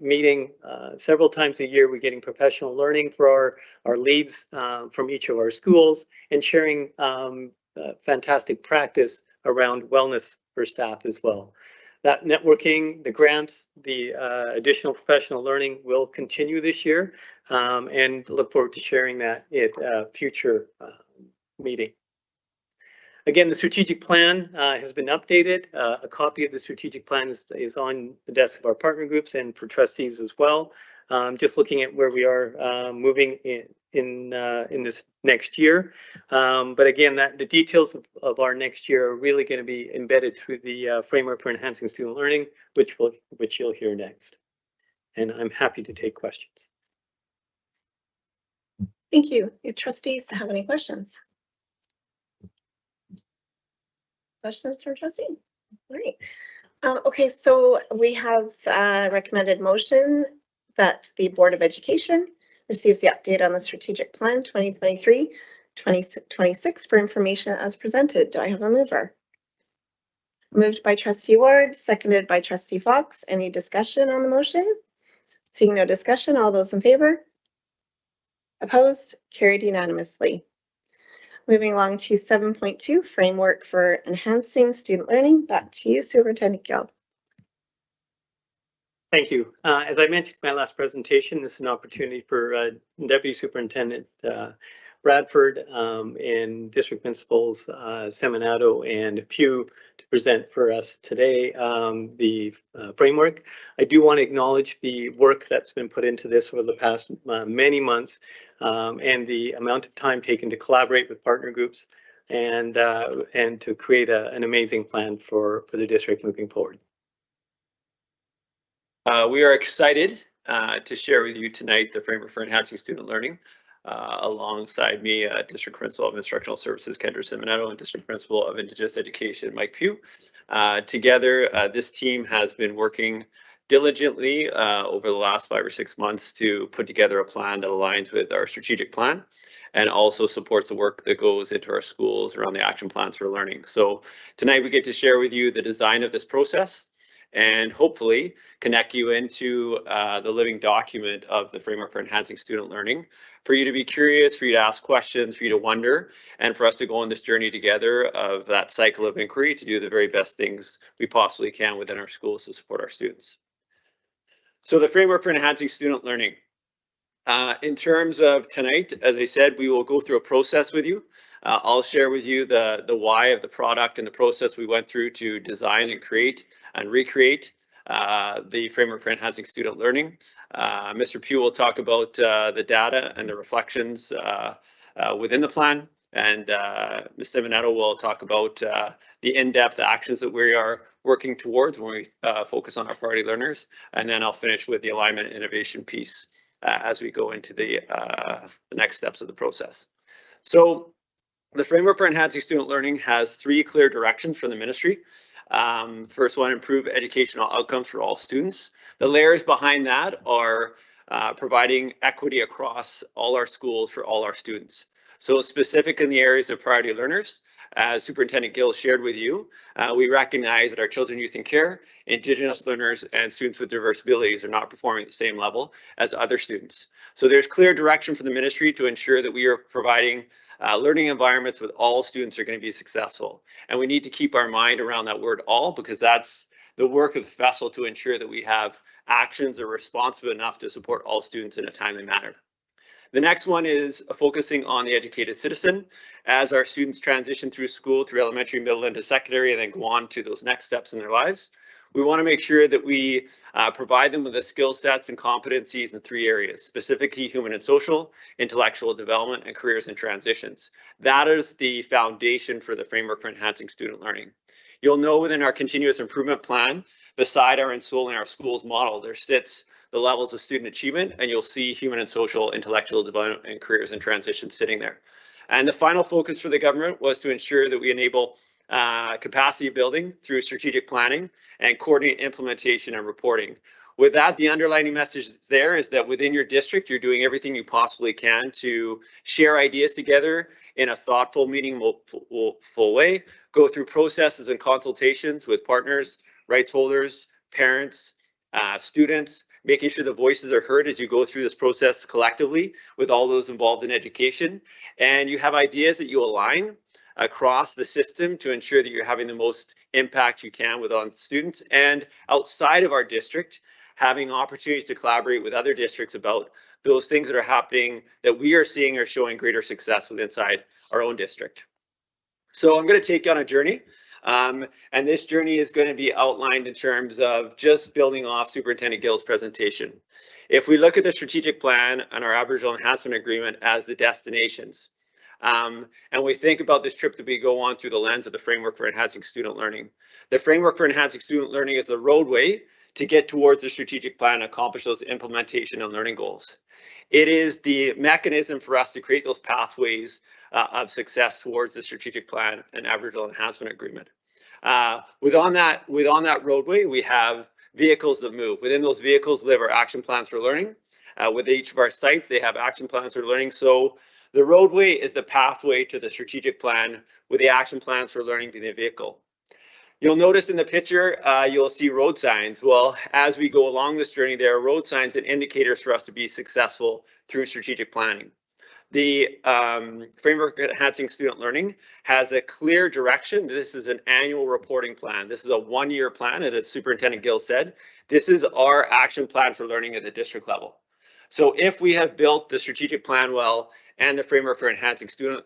Speaker 5: meeting several times a year. We're getting professional learning for our leads from each of our schools, and sharing fantastic practice around wellness for staff as well. That networking, the grants, the additional professional learning will continue this year, and look forward to sharing that at a future meeting. Again, the strategic plan has been updated. A copy of the strategic plan is on the desk of our partner groups and for trustees as well. Just looking at where we are moving in this next year. But again, the details of our next year are really going to be embedded through the framework for enhancing student learning, which you'll hear next. And I'm happy to take questions.
Speaker 1: Thank you. Your trustees have any questions? Questions for trustee? All right. Okay, so we have a recommended motion that the Board of Education receives the update on the strategic plan 2023-2026 for information as presented. Do I have a mover? Moved by trustee Ward, seconded by trustee Fox. Any discussion on the motion? Seeing no discussion, all those in favor? Opposed? Carried unanimously. Moving along to 7.2, framework for enhancing student learning. Back to you, Superintendent Gill.
Speaker 5: Thank you. As I mentioned in my last presentation, this is an opportunity for Deputy Superintendent Bradford and District Principals Seminato and Pugh to present for us today the framework. I do want to acknowledge the work that's been put into this over the past many months, and the amount of time taken to collaborate with partner groups and to create an amazing plan for the district moving forward.
Speaker 6: We are excited to share with you tonight the framework for enhancing student learning. Alongside me, District Principal of Instructional Services, Kendra Seminato, and District Principal of Indigenous Education, Mike Pugh. Together, this team has been working diligently over the last 5 or 6 months to put together a plan that aligns with our strategic plan and also supports the work that goes into our schools around the action plans for learning. So tonight we get to share with you the design of this process and hopefully connect you into the living document of the framework for enhancing student learning, for you to be curious, for you to ask questions, for you to wonder, and for us to go on this journey together of that cycle of inquiry to do the very best things we possibly can within our schools to support our students. So the framework for enhancing student learning. In terms of tonight, as I said, we will go through a process with you. I'll share with you the why of the product and the process we went through to design and create and recreate the framework for enhancing student learning. Mr. Pugh will talk about the data and the reflections within the plan, and Ms. Simonetto will talk about the in-depth actions that we are working towards when we focus on our priority learners. And then I'll finish with the alignment and innovation piece as we go into the next steps of the process. So the framework for enhancing student learning has 3 clear directions from the ministry. First one, improve educational outcomes for all students. The layers behind that are providing equity across all our schools for all our students. So specific in the areas of priority learners, as Superintendent Gill shared with you, we recognize that our children, youth in care, Indigenous learners, and students with diverse abilities are not performing at the same level as other students. So there's clear direction from the ministry to ensure that we are providing learning environments with all students are going to be successful. And we need to keep our mind around that word all, because that's the work of the vessel to ensure that we have actions that are responsive enough to support all students in a timely manner. The next one is focusing on the educated citizen. As our students transition through school, through elementary, middle, into secondary, and then go on to those next steps in their lives, we want to make sure that we provide them with the skill sets and competencies in 3 areas, specifically human and social, intellectual development, and careers and transitions. That is the foundation for the framework for enhancing student learning. You'll know within our continuous improvement plan, beside our Instilling Our Schools model, there sits the levels of student achievement, and you'll see human and social, intellectual development, and careers and transitions sitting there. And the final focus for the government was to ensure that we enable capacity building through strategic planning and coordinate implementation and reporting. With that, the underlining message there is that within your district, you're doing everything you possibly can to share ideas together in a thoughtful, meaningful way, go through processes and consultations with partners, rights holders, parents, students, making sure the voices are heard as you go through this process collectively with all those involved in education. And you have ideas that you align across the system to ensure that you're having the most impact you can with on students, and outside of our district, having opportunities to collaborate with other districts about those things that are happening that we are seeing are showing greater success with inside our own district. So I'm going to take you on a journey. And this journey is going to be outlined in terms of just building off Superintendent Gill's presentation. If we look at the strategic plan and our Aboriginal Enhancement Agreement as the destinations, and we think about this trip that we go on through the lens of the framework for enhancing student learning. The framework for enhancing student learning is the roadway to get towards the strategic plan and accomplish those implementation and learning goals. It is the mechanism for us to create those pathways of success towards the strategic plan and Aboriginal Enhancement Agreement. Within that roadway, we have vehicles that move. Within those vehicles live our action plans for learning. With each of our sites, they have action plans for learning. So the roadway is the pathway to the strategic plan, with the action plans for learning being the vehicle. You'll notice in the picture, you'll see road signs. Well, as we go along this journey, there are road signs and indicators for us to be successful through strategic planning. The framework enhancing student learning has a clear direction. This is an annual reporting plan. This is a 1-year plan, and as Superintendent Gill said, this is our action plan for learning at the district level. So if we have built the strategic plan well and the framework for enhancing student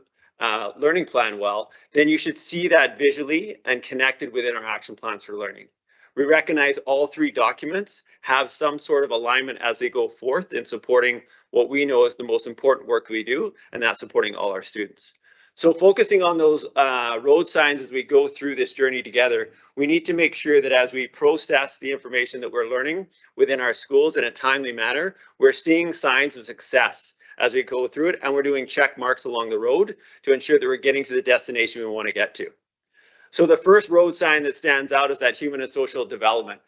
Speaker 6: learning plan well, then you should see that visually and connected within our action plans for learning. We recognize all 3 documents have some sort of alignment as they go forth in supporting what we know is the most important work we do, and that's supporting all our students. So focusing on those road signs as we go through this journey together, we need to make sure that as we process the information that we're learning within our schools in a timely manner, we're seeing signs of success as we go through it, and we're doing check marks along the road to ensure that we're getting to the destination we want to get to. So the first road sign that stands out is that human and social development.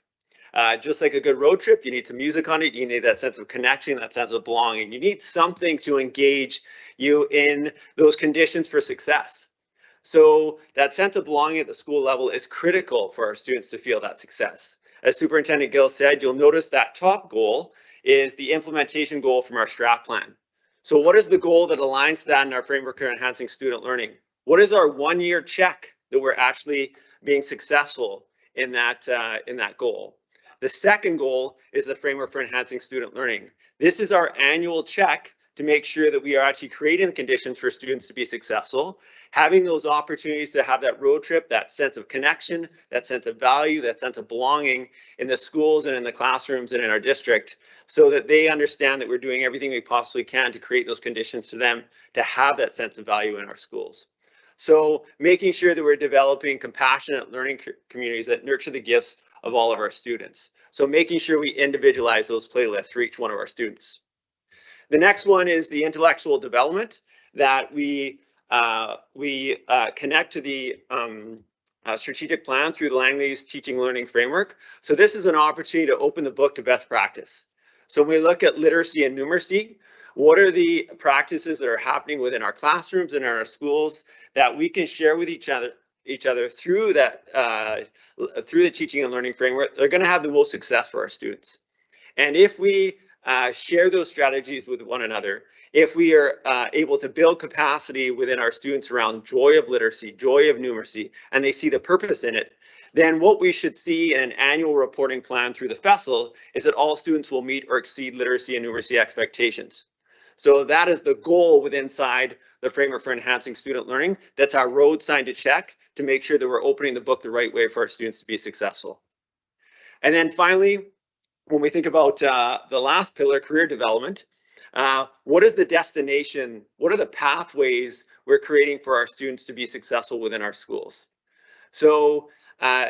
Speaker 6: Just like a good road trip, you need some music on it. You need that sense of connection, that sense of belonging. You need something to engage you in those conditions for success. So that sense of belonging at the school level is critical for our students to feel that success. As Superintendent Gill said, you'll notice that top goal is the implementation goal from our strat plan. So what is the goal that aligns to that in our framework for enhancing student learning? What is our 1-year check that we're actually being successful in that goal? The second goal is the framework for enhancing student learning. This is our annual check to make sure that we are actually creating the conditions for students to be successful, having those opportunities to have that road trip, that sense of connection, that sense of value, that sense of belonging in the schools and in the classrooms and in our district, so that they understand that we're doing everything we possibly can to create those conditions for them to have that sense of value in our schools. So making sure that we're developing compassionate learning communities that nurture the gifts of all of our students. So making sure we individualize those playlists for each one of our students. The next one is the intellectual development that we connect to the strategic plan through the Langley's teaching learning framework. So this is an opportunity to open the book to best practice. So when we look at literacy and numeracy, what are the practices that are happening within our classrooms and in our schools that we can share with each other through that through the teaching and learning framework? They're going to have the most success for our students. And if we share those strategies with one another, if we are able to build capacity within our students around joy of literacy, joy of numeracy, and they see the purpose in it, then what we should see in an annual reporting plan through the FESL is that all students will meet or exceed literacy and numeracy expectations. So that is the goal within inside the framework for enhancing student learning. That's our road sign to check to make sure that we're opening the book the right way for our students to be successful. And then finally, when we think about the last pillar, career development, what is the destination? What are the pathways we're creating for our students to be successful within our schools? So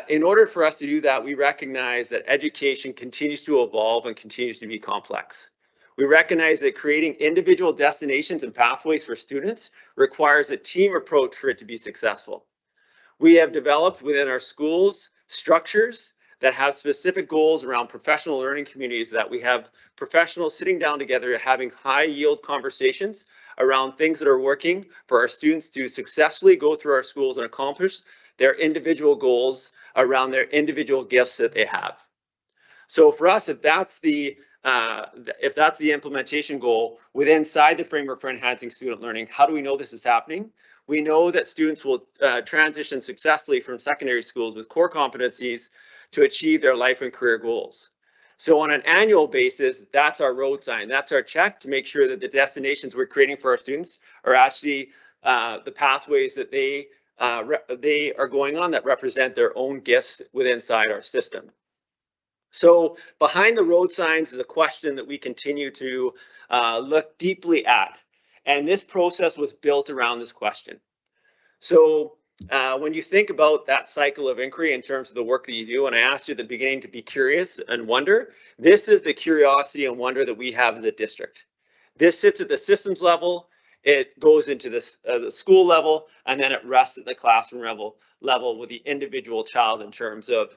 Speaker 6: in order for us to do that, we recognize that education continues to evolve and continues to be complex. We recognize that creating individual destinations and pathways for students requires a team approach for it to be successful. We have developed within our schools structures that have specific goals around professional learning communities, that we have professionals sitting down together having high yield conversations around things that are working for our students to successfully go through our schools and accomplish their individual goals around their individual gifts that they have. So for us, if that's the implementation goal within inside the framework for enhancing student learning, how do we know this is happening? We know that students will transition successfully from secondary schools with core competencies to achieve their life and career goals. So on an annual basis, that's our road sign. That's our check to make sure that the destinations we're creating for our students are actually the pathways that they are going on that represent their own gifts within inside our system. So behind the road signs is a question that we continue to look deeply at. And this process was built around this question. So when you think about that cycle of inquiry in terms of the work that you do, and I asked you at the beginning to be curious and wonder, this is the curiosity and wonder that we have as a district. This sits at the systems level, it goes into the school level, and then it rests at the classroom level with the individual child in terms of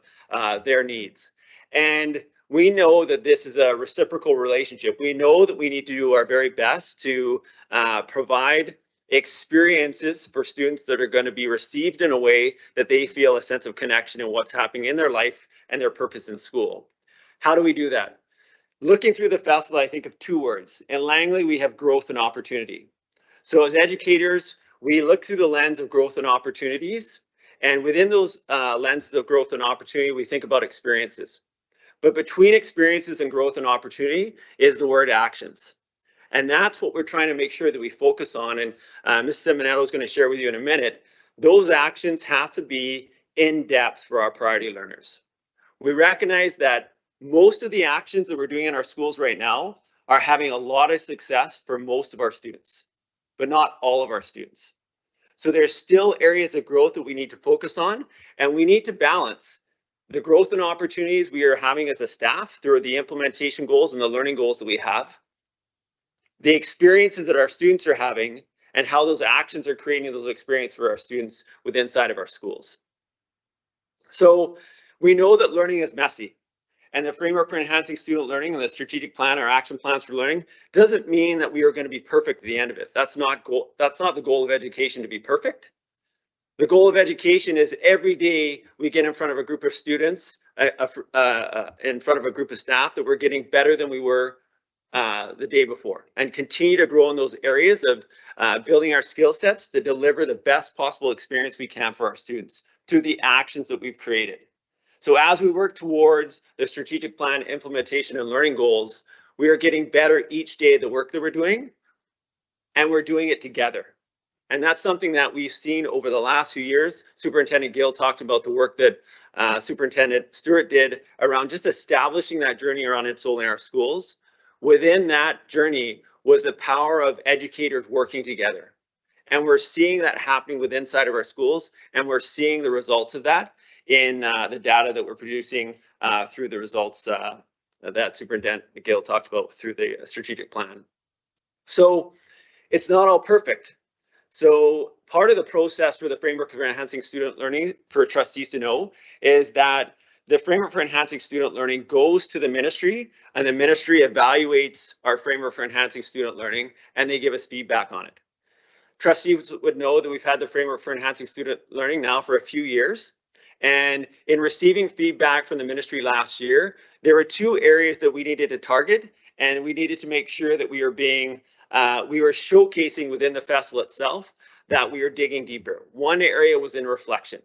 Speaker 6: their needs. And we know that this is a reciprocal relationship. We know that we need to do our very best to provide experiences for students that are going to be received in a way that they feel a sense of connection in what's happening in their life and their purpose in school. How do we do that? Looking through the FESL, I think of two words. In Langley, we have growth and opportunity. So as educators, we look through the lens of growth and opportunities. And within those lenses of growth and opportunity, we think about experiences. But between experiences and growth and opportunity is the word actions. And that's what we're trying to make sure that we focus on. And Ms. Simonetto is going to share with you in a minute. Those actions have to be in depth for our priority learners. We recognize that most of the actions that we're doing in our schools right now are having a lot of success for most of our students, but not all of our students. So there's still areas of growth that we need to focus on, and we need to balance the growth and opportunities we are having as a staff through the implementation goals and the learning goals that we have, the experiences that our students are having, and how those actions are creating those experiences for our students within inside of our schools. So we know that learning is messy, and the framework for enhancing student learning and the strategic plan or action plans for learning doesn't mean that we are going to be perfect at the end of it. That's not the goal of education, to be perfect. The goal of education is every day we get in front of a group of students, in front of a group of staff, that we're getting better than we were the day before, and continue to grow in those areas of building our skill sets to deliver the best possible experience we can for our students through the actions that we've created. So as we work towards the strategic plan implementation and learning goals, we are getting better each day at the work that we're doing. and we're doing it together. And that's something that we've seen over the last few years. Superintendent Gill talked about the work that Superintendent Stewart did around just establishing that journey around ensoling our schools. Within that journey was the power of educators working together. And we're seeing that happening within inside of our schools, and we're seeing the results of that in the data that we're producing through the results that Superintendent Gill talked about through the strategic plan. So it's not all perfect. So part of the process for the framework for enhancing student learning for trustees to know is that the framework for enhancing student learning goes to the ministry, and the ministry evaluates our framework for enhancing student learning, and they give us feedback on it. Trustees would know that we've had the framework for enhancing student learning now for a few years. And in receiving feedback from the ministry last year, there were two areas that we needed to target, and we needed to make sure that we were showcasing within the festival itself that we are digging deeper. One area was in reflection.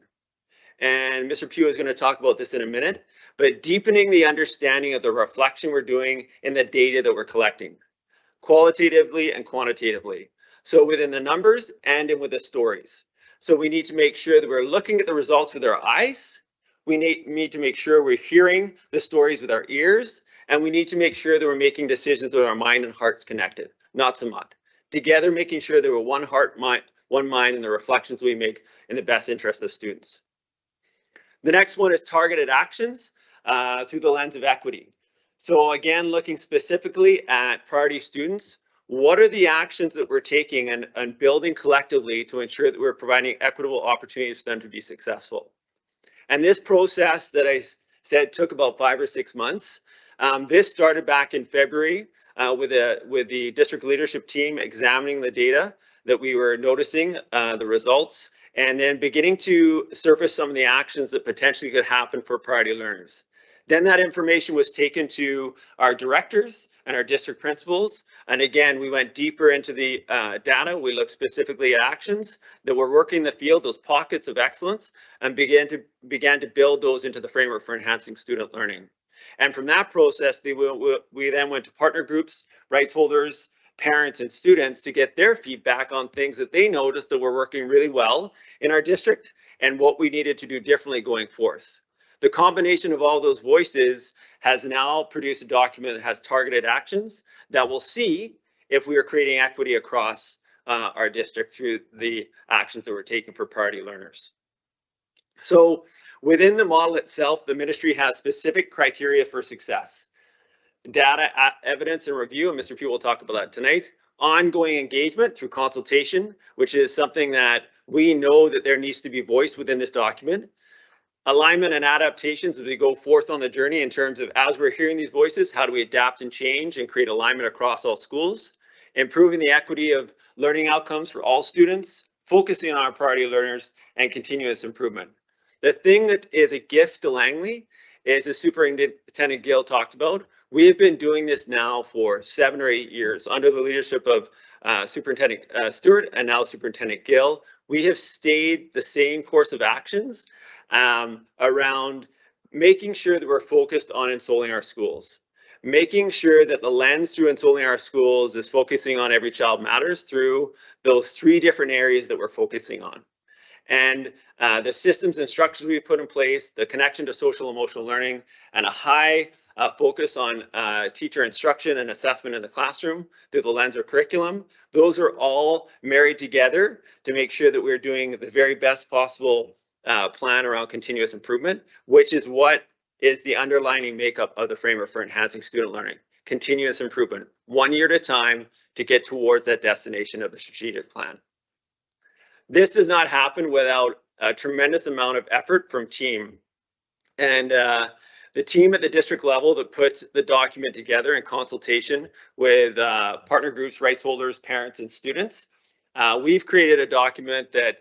Speaker 6: And Mr. Pugh is going to talk about this in a minute, but deepening the understanding of the reflection we're doing in the data that we're collecting, qualitatively and quantitatively. So within the numbers and with the stories. So we need to make sure that we're looking at the results with our eyes. We need to make sure we're hearing the stories with our ears, and we need to make sure that we're making decisions with our mind and hearts connected, not so much. Together, making sure that we're one heart, one mind in the reflections we make in the best interest of students. The next one is targeted actions through the lens of equity. So again, looking specifically at priority students, what are the actions that we're taking and building collectively to ensure that we're providing equitable opportunities for them to be successful? And this process that I said took about 5 or 6 months. This started back in February with the district leadership team examining the data that we were noticing, the results, and then beginning to surface some of the actions that potentially could happen for priority learners. Then that information was taken to our directors and our district principals. And again, we went deeper into the data. We looked specifically at actions that were working in the field, those pockets of excellence, and began to build those into the framework for enhancing student learning. And from that process, we then went to partner groups, rights holders, parents, and students to get their feedback on things that they noticed that were working really well in our district and what we needed to do differently going forth. The combination of all those voices has now produced a document that has targeted actions that will see if we are creating equity across our district through the actions that we're taking for priority learners. So within the model itself, the ministry has specific criteria for success. Data, evidence, and review, and Mr. Pugh will talk about that tonight. Ongoing engagement through consultation, which is something that we know that there needs to be voice within this document. Alignment and adaptations as we go forth on the journey in terms of, as we're hearing these voices, how do we adapt and change and create alignment across all schools? Improving the equity of learning outcomes for all students, focusing on our priority learners, and continuous improvement. The thing that is a gift to Langley is, as Superintendent Gill talked about, we have been doing this now for 7 or 8 years under the leadership of Superintendent Stewart and now Superintendent Gill. We have stayed the same course of actions around making sure that we're focused on ensoling our schools, making sure that the lens through ensoling our schools is focusing on every child matters through those 3 different areas that we're focusing on. And the systems and structures we put in place, the connection to social emotional learning, and a high focus on teacher instruction and assessment in the classroom through the lens of curriculum. Those are all married together to make sure that we're doing the very best possible plan around continuous improvement, which is what is the underlying makeup of the framework for enhancing student learning. Continuous improvement, 1 year at a time to get towards that destination of the strategic plan. This does not happen without a tremendous amount of effort from team. And the team at the district level that put the document together in consultation with partner groups, rights holders, parents, and students, we've created a document that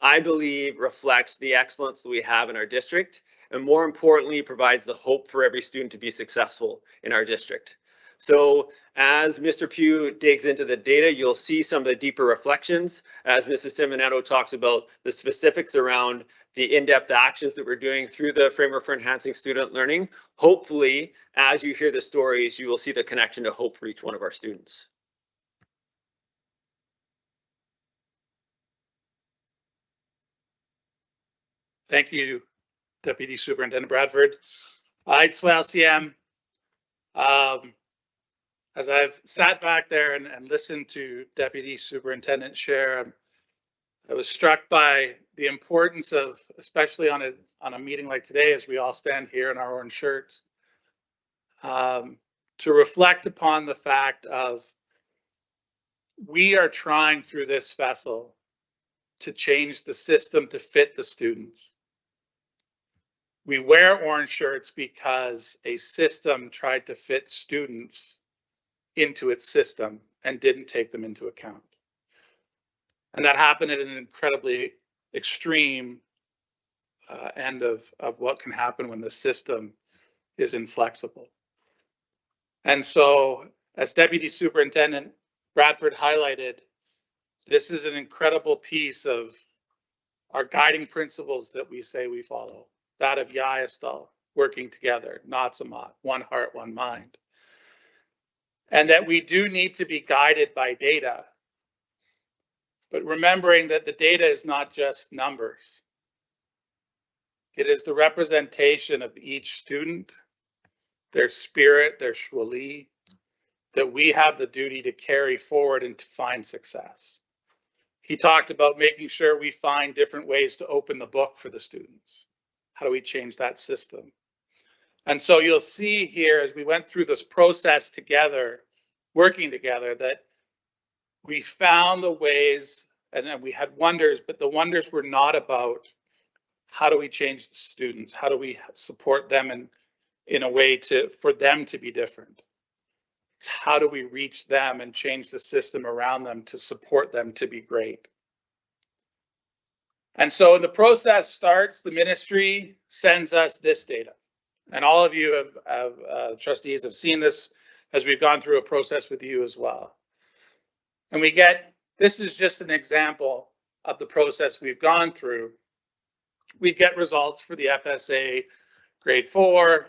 Speaker 6: I believe reflects the excellence that we have in our district, and more importantly, provides the hope for every student to be successful in our district. So as Mr. Pugh digs into the data, you'll see some of the deeper reflections as Mrs. Simonetto talks about the specifics around the in-depth actions that we're doing through the framework for enhancing student learning. Hopefully, as you hear the stories, you will see the connection to hope for each one of our students.
Speaker 7: Thank you, Deputy Superintendent Bradford. It's LCM. As I've sat back there and listened to Deputy Superintendent share, I was struck by the importance of, especially on a meeting like today, as we all stand here in our orange shirts, to reflect upon the fact of we are trying through this vessel to change the system to fit the students. We wear orange shirts because a system tried to fit students into its system and didn't take them into account. And that happened at an incredibly extreme end of what can happen when the system is inflexible. And so, as Deputy Superintendent Bradford highlighted, this is an incredible piece of our guiding principles that we say we follow, that of Yayastal, working together, not Samat, one heart, one mind. And that we do need to be guided by data, but remembering that the data is not just numbers. It is the representation of each student, their spirit, their shwali, that we have the duty to carry forward and to find success. He talked about making sure we find different ways to open the book for the students. How do we change that system? And so you'll see here, as we went through this process together, working together, that we found the ways, and then we had wonders, but the wonders were not about how do we change the students? How do we support them in a way for them to be different? It's how do we reach them and change the system around them to support them to be great? And so the process starts, the ministry sends us this data. And all of you trustees have seen this as we've gone through a process with you as well. And this is just an example of the process we've gone through. We get results for the FSA grade 4,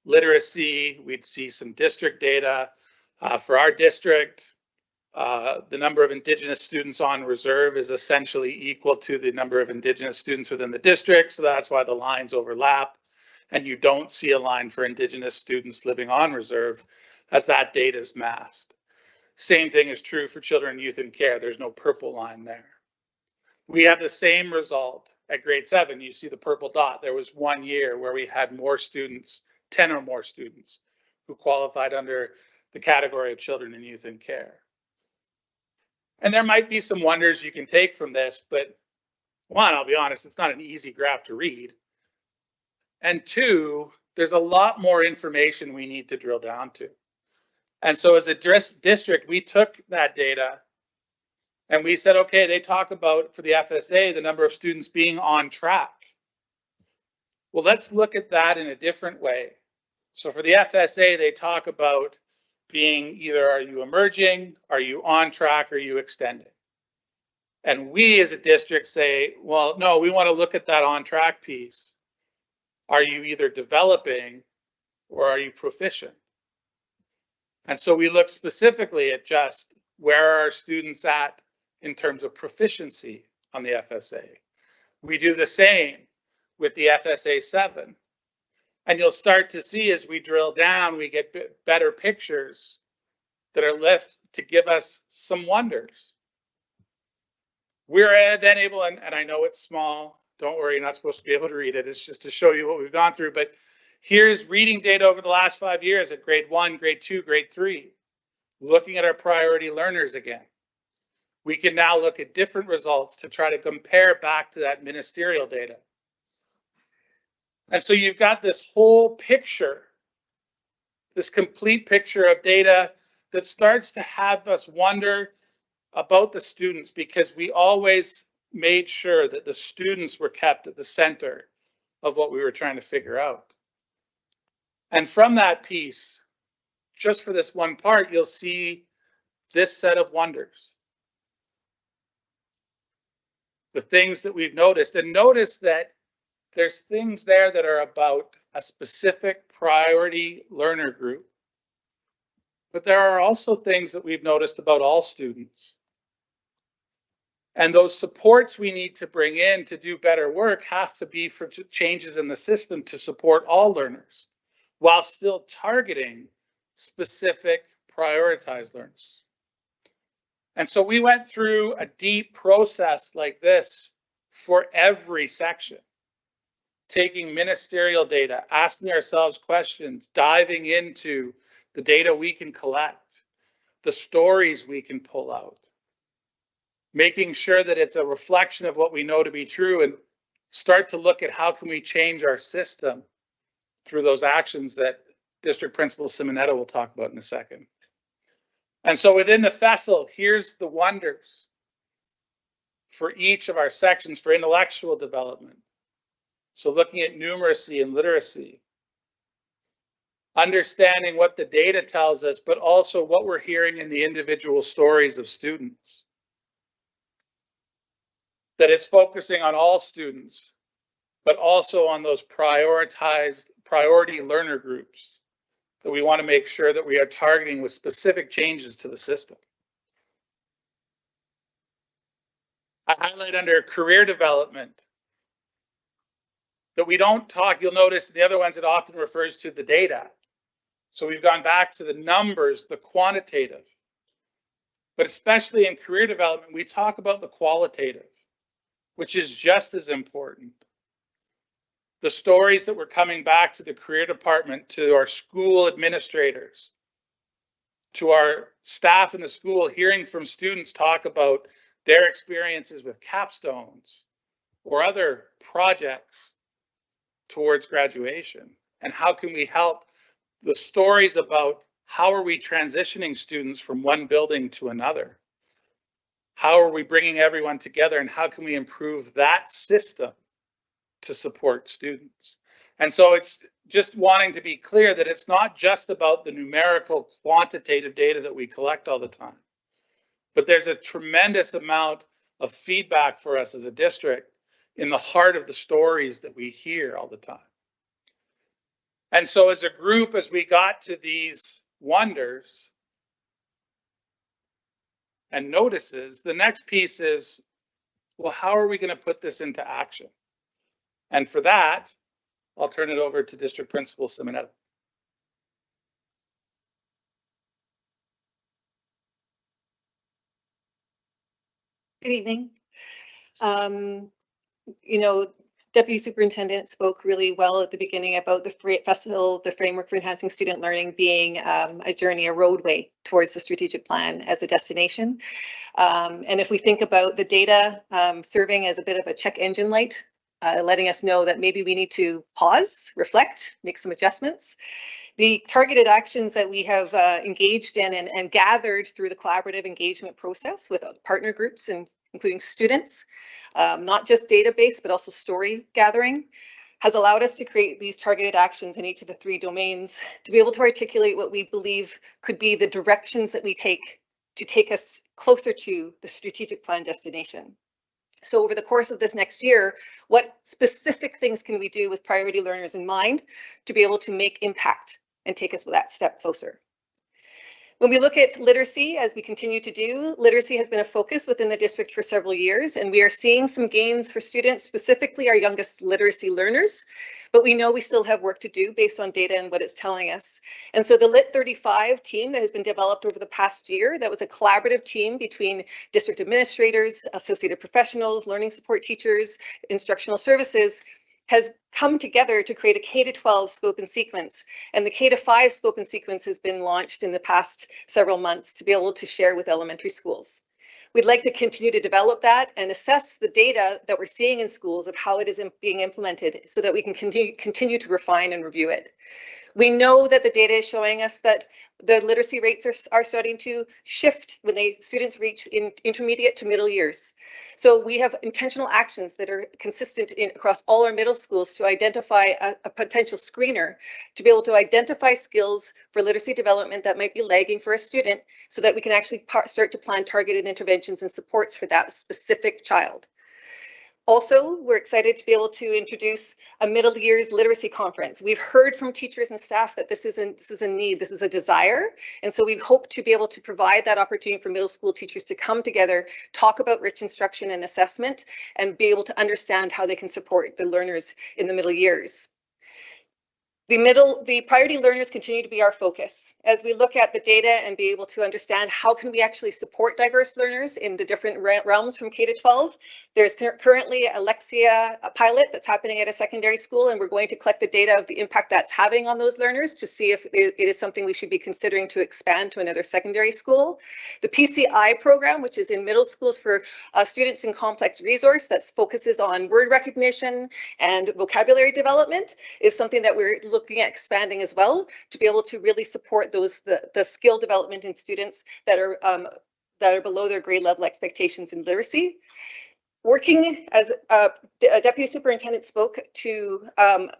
Speaker 7: literacy, we'd see some district data. For our district, the number of Indigenous students on reserve is essentially equal to the number of Indigenous students within the district, so that's why the lines overlap. And you don't see a line for Indigenous students living on reserve as that data is masked. Same thing is true for children, youth, and care. There's no purple line there. We have the same result at grade 7. You see the purple dot. There was 1 year where we had more students, 10 or more students, who qualified under the category of children and youth in care. And there might be some wonders you can take from this, but one, I'll be honest, it's not an easy graph to read. And two, there's a lot more information we need to drill down to. And so as a district, we took that data and we said, okay, they talk about, for the FSA, the number of students being on track. Well, let's look at that in a different way. So for the FSA, they talk about being either, are you emerging, are you on track, are you extending? And we as a district say, well, no, we want to look at that on track piece. Are you either developing or are you proficient? And so we look specifically at just where are our students at in terms of proficiency on the FSA. We do the same with the FSA 7. And you'll start to see as we drill down, we get better pictures that are left to give us some wonders. We're then able, and I know it's small, don't worry, you're not supposed to be able to read it. It's just to show you what we've gone through. But here's reading data over the last 5 years at grade 1, grade 2, grade 3. Looking at our priority learners again. We can now look at different results to try to compare back to that ministerial data. And so you've got this whole picture, this complete picture of data that starts to have us wonder about the students, because we always made sure that the students were kept at the center of what we were trying to figure out. And from that piece, just for this one part, you'll see this set of wonders. The things that we've noticed, and notice that there's things there that are about a specific priority learner group. But there are also things that we've noticed about all students. And those supports we need to bring in to do better work have to be for changes in the system to support all learners, while still targeting specific prioritized learners. And so we went through a deep process like this for every section, taking ministerial data, asking ourselves questions, diving into the data we can collect, the stories we can pull out, making sure that it's a reflection of what we know to be true, and start to look at how can we change our system through those actions that District Principal Simonetta will talk about in a second. And so within the FESL, here's the wonders for each of our sections for intellectual development. So looking at numeracy and literacy, understanding what the data tells us, but also what we're hearing in the individual stories of students. That it's focusing on all students, but also on those priority learner groups that we want to make sure that we are targeting with specific changes to the system. I highlight under career development that we don't talk, you'll notice the other ones, it often refers to the data. So we've gone back to the numbers, the quantitative. But especially in career development, we talk about the qualitative, which is just as important. The stories that were coming back to the career department, to our school administrators, to our staff in the school, hearing from students talk about their experiences with capstones or other projects towards graduation. And how can we help the stories about how are we transitioning students from one building to another? How are we bringing everyone together, and how can we improve that system to support students? And so it's just wanting to be clear that it's not just about the numerical quantitative data that we collect all the time, but there's a tremendous amount of feedback for us as a district in the heart of the stories that we hear all the time. And so as a group, as we got to these wonders and notices, the next piece is, well, how are we going to put this into action? And for that, I'll turn it over to District Principal Simonetta.
Speaker 8: Good evening. Deputy Superintendent spoke really well at the beginning about the FESL, the Framework for Enhancing Student Learning, being a journey, a roadway towards the strategic plan as a destination. And if we think about the data serving as a bit of a check engine light, letting us know that maybe we need to pause, reflect, make some adjustments. The targeted actions that we have engaged in and gathered through the collaborative engagement process with partner groups, and including students, not just database, but also story gathering, has allowed us to create these targeted actions in each of the 3 domains to be able to articulate what we believe could be the directions that we take to take us closer to the strategic plan destination. So over the course of this next year, what specific things can we do with priority learners in mind to be able to make impact and take us that step closer? When we look at literacy, as we continue to do, literacy has been a focus within the district for several years, and we are seeing some gains for students, specifically our youngest literacy learners, but we know we still have work to do based on data and what it's telling us. And so the Lit 35 team that has been developed over the past year, that was a collaborative team between district administrators, associated professionals, learning support teachers, instructional services, has come together to create a K-12 scope and sequence. And the K-5 scope and sequence has been launched in the past several months to be able to share with elementary schools. We'd like to continue to develop that and assess the data that we're seeing in schools of how it is being implemented so that we can continue to refine and review it. We know that the data is showing us that the literacy rates are starting to shift when students reach in intermediate to middle years. So we have intentional actions that are consistent across all our middle schools to identify a potential screener to be able to identify skills for literacy development that might be lagging for a student so that we can actually start to plan targeted interventions and supports for that specific child. Also, we're excited to be able to introduce a middle years literacy conference. We've heard from teachers and staff that this is a need, this is a desire. And so we hope to be able to provide that opportunity for middle school teachers to come together, talk about rich instruction and assessment, and be able to understand how they can support the learners in the middle years. The priority learners continue to be our focus as we look at the data and be able to understand how can we actually support diverse learners in the different realms from K to 12. There's currently a Lexia pilot that's happening at a secondary school, and we're going to collect the data of the impact that's having on those learners to see if it is something we should be considering to expand to another secondary school. The PCI program, which is in middle schools for students in complex resource that focuses on word recognition and vocabulary development, is something that we're looking at expanding as well to be able to really support those the skill development in students that are below their grade level expectations in literacy. Working as a deputy superintendent spoke to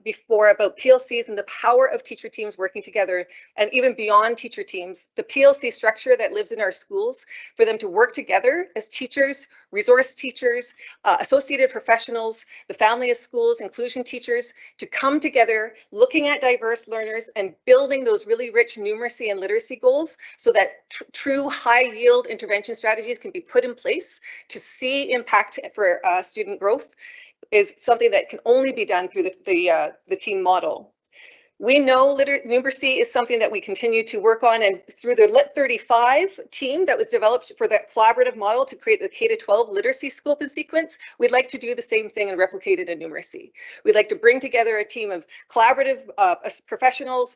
Speaker 8: before about PLCs and the power of teacher teams working together, and even beyond teacher teams, the PLC structure that lives in our schools, for them to work together as teachers, resource teachers, associated professionals, the family of schools, inclusion teachers, to come together, looking at diverse learners and building those really rich numeracy and literacy goals so that true high yield intervention strategies can be put in place to see impact for student growth is something that can only be done through the team model. We know numeracy is something that we continue to work on, and through the Lit 35 team that was developed for that collaborative model to create the K to 12 literacy scope and sequence, we'd like to do the same thing and replicate it in numeracy. We'd like to bring together a team of collaborative professionals,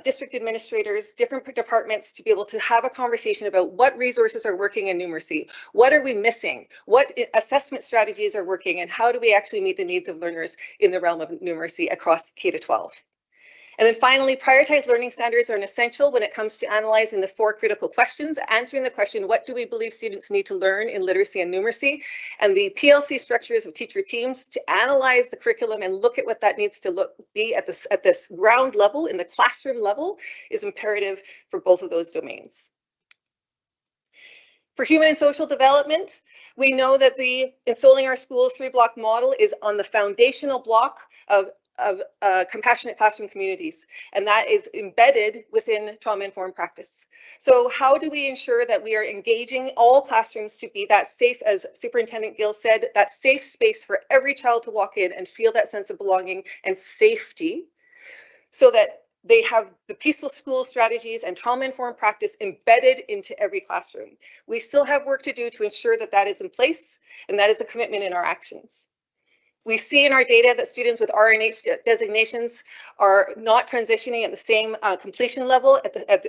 Speaker 8: district administrators, different departments to be able to have a conversation about what resources are working in numeracy, what are we missing, what assessment strategies are working, and how do we actually meet the needs of learners in the realm of numeracy across K to 12. And then finally, prioritized learning standards are an essential when it comes to analyzing the 4 critical questions, answering the question, what do we believe students need to learn in literacy and numeracy? And the PLC structures of teacher teams to analyze the curriculum and look at what that needs to be at this ground level, in the classroom level, is imperative for both of those domains. For human and social development, we know that the Installing Our Schools 3-block model is on the foundational block of compassionate classroom communities, and that is embedded within trauma-informed practice. So how do we ensure that we are engaging all classrooms to be that safe, as Superintendent Gill said, that safe space for every child to walk in and feel that sense of belonging and safety, so that they have the peaceful school strategies and trauma-informed practice embedded into every classroom. We still have work to do to ensure that that is in place, and that is a commitment in our actions. We see in our data that students with RNH designations are not transitioning at the same completion level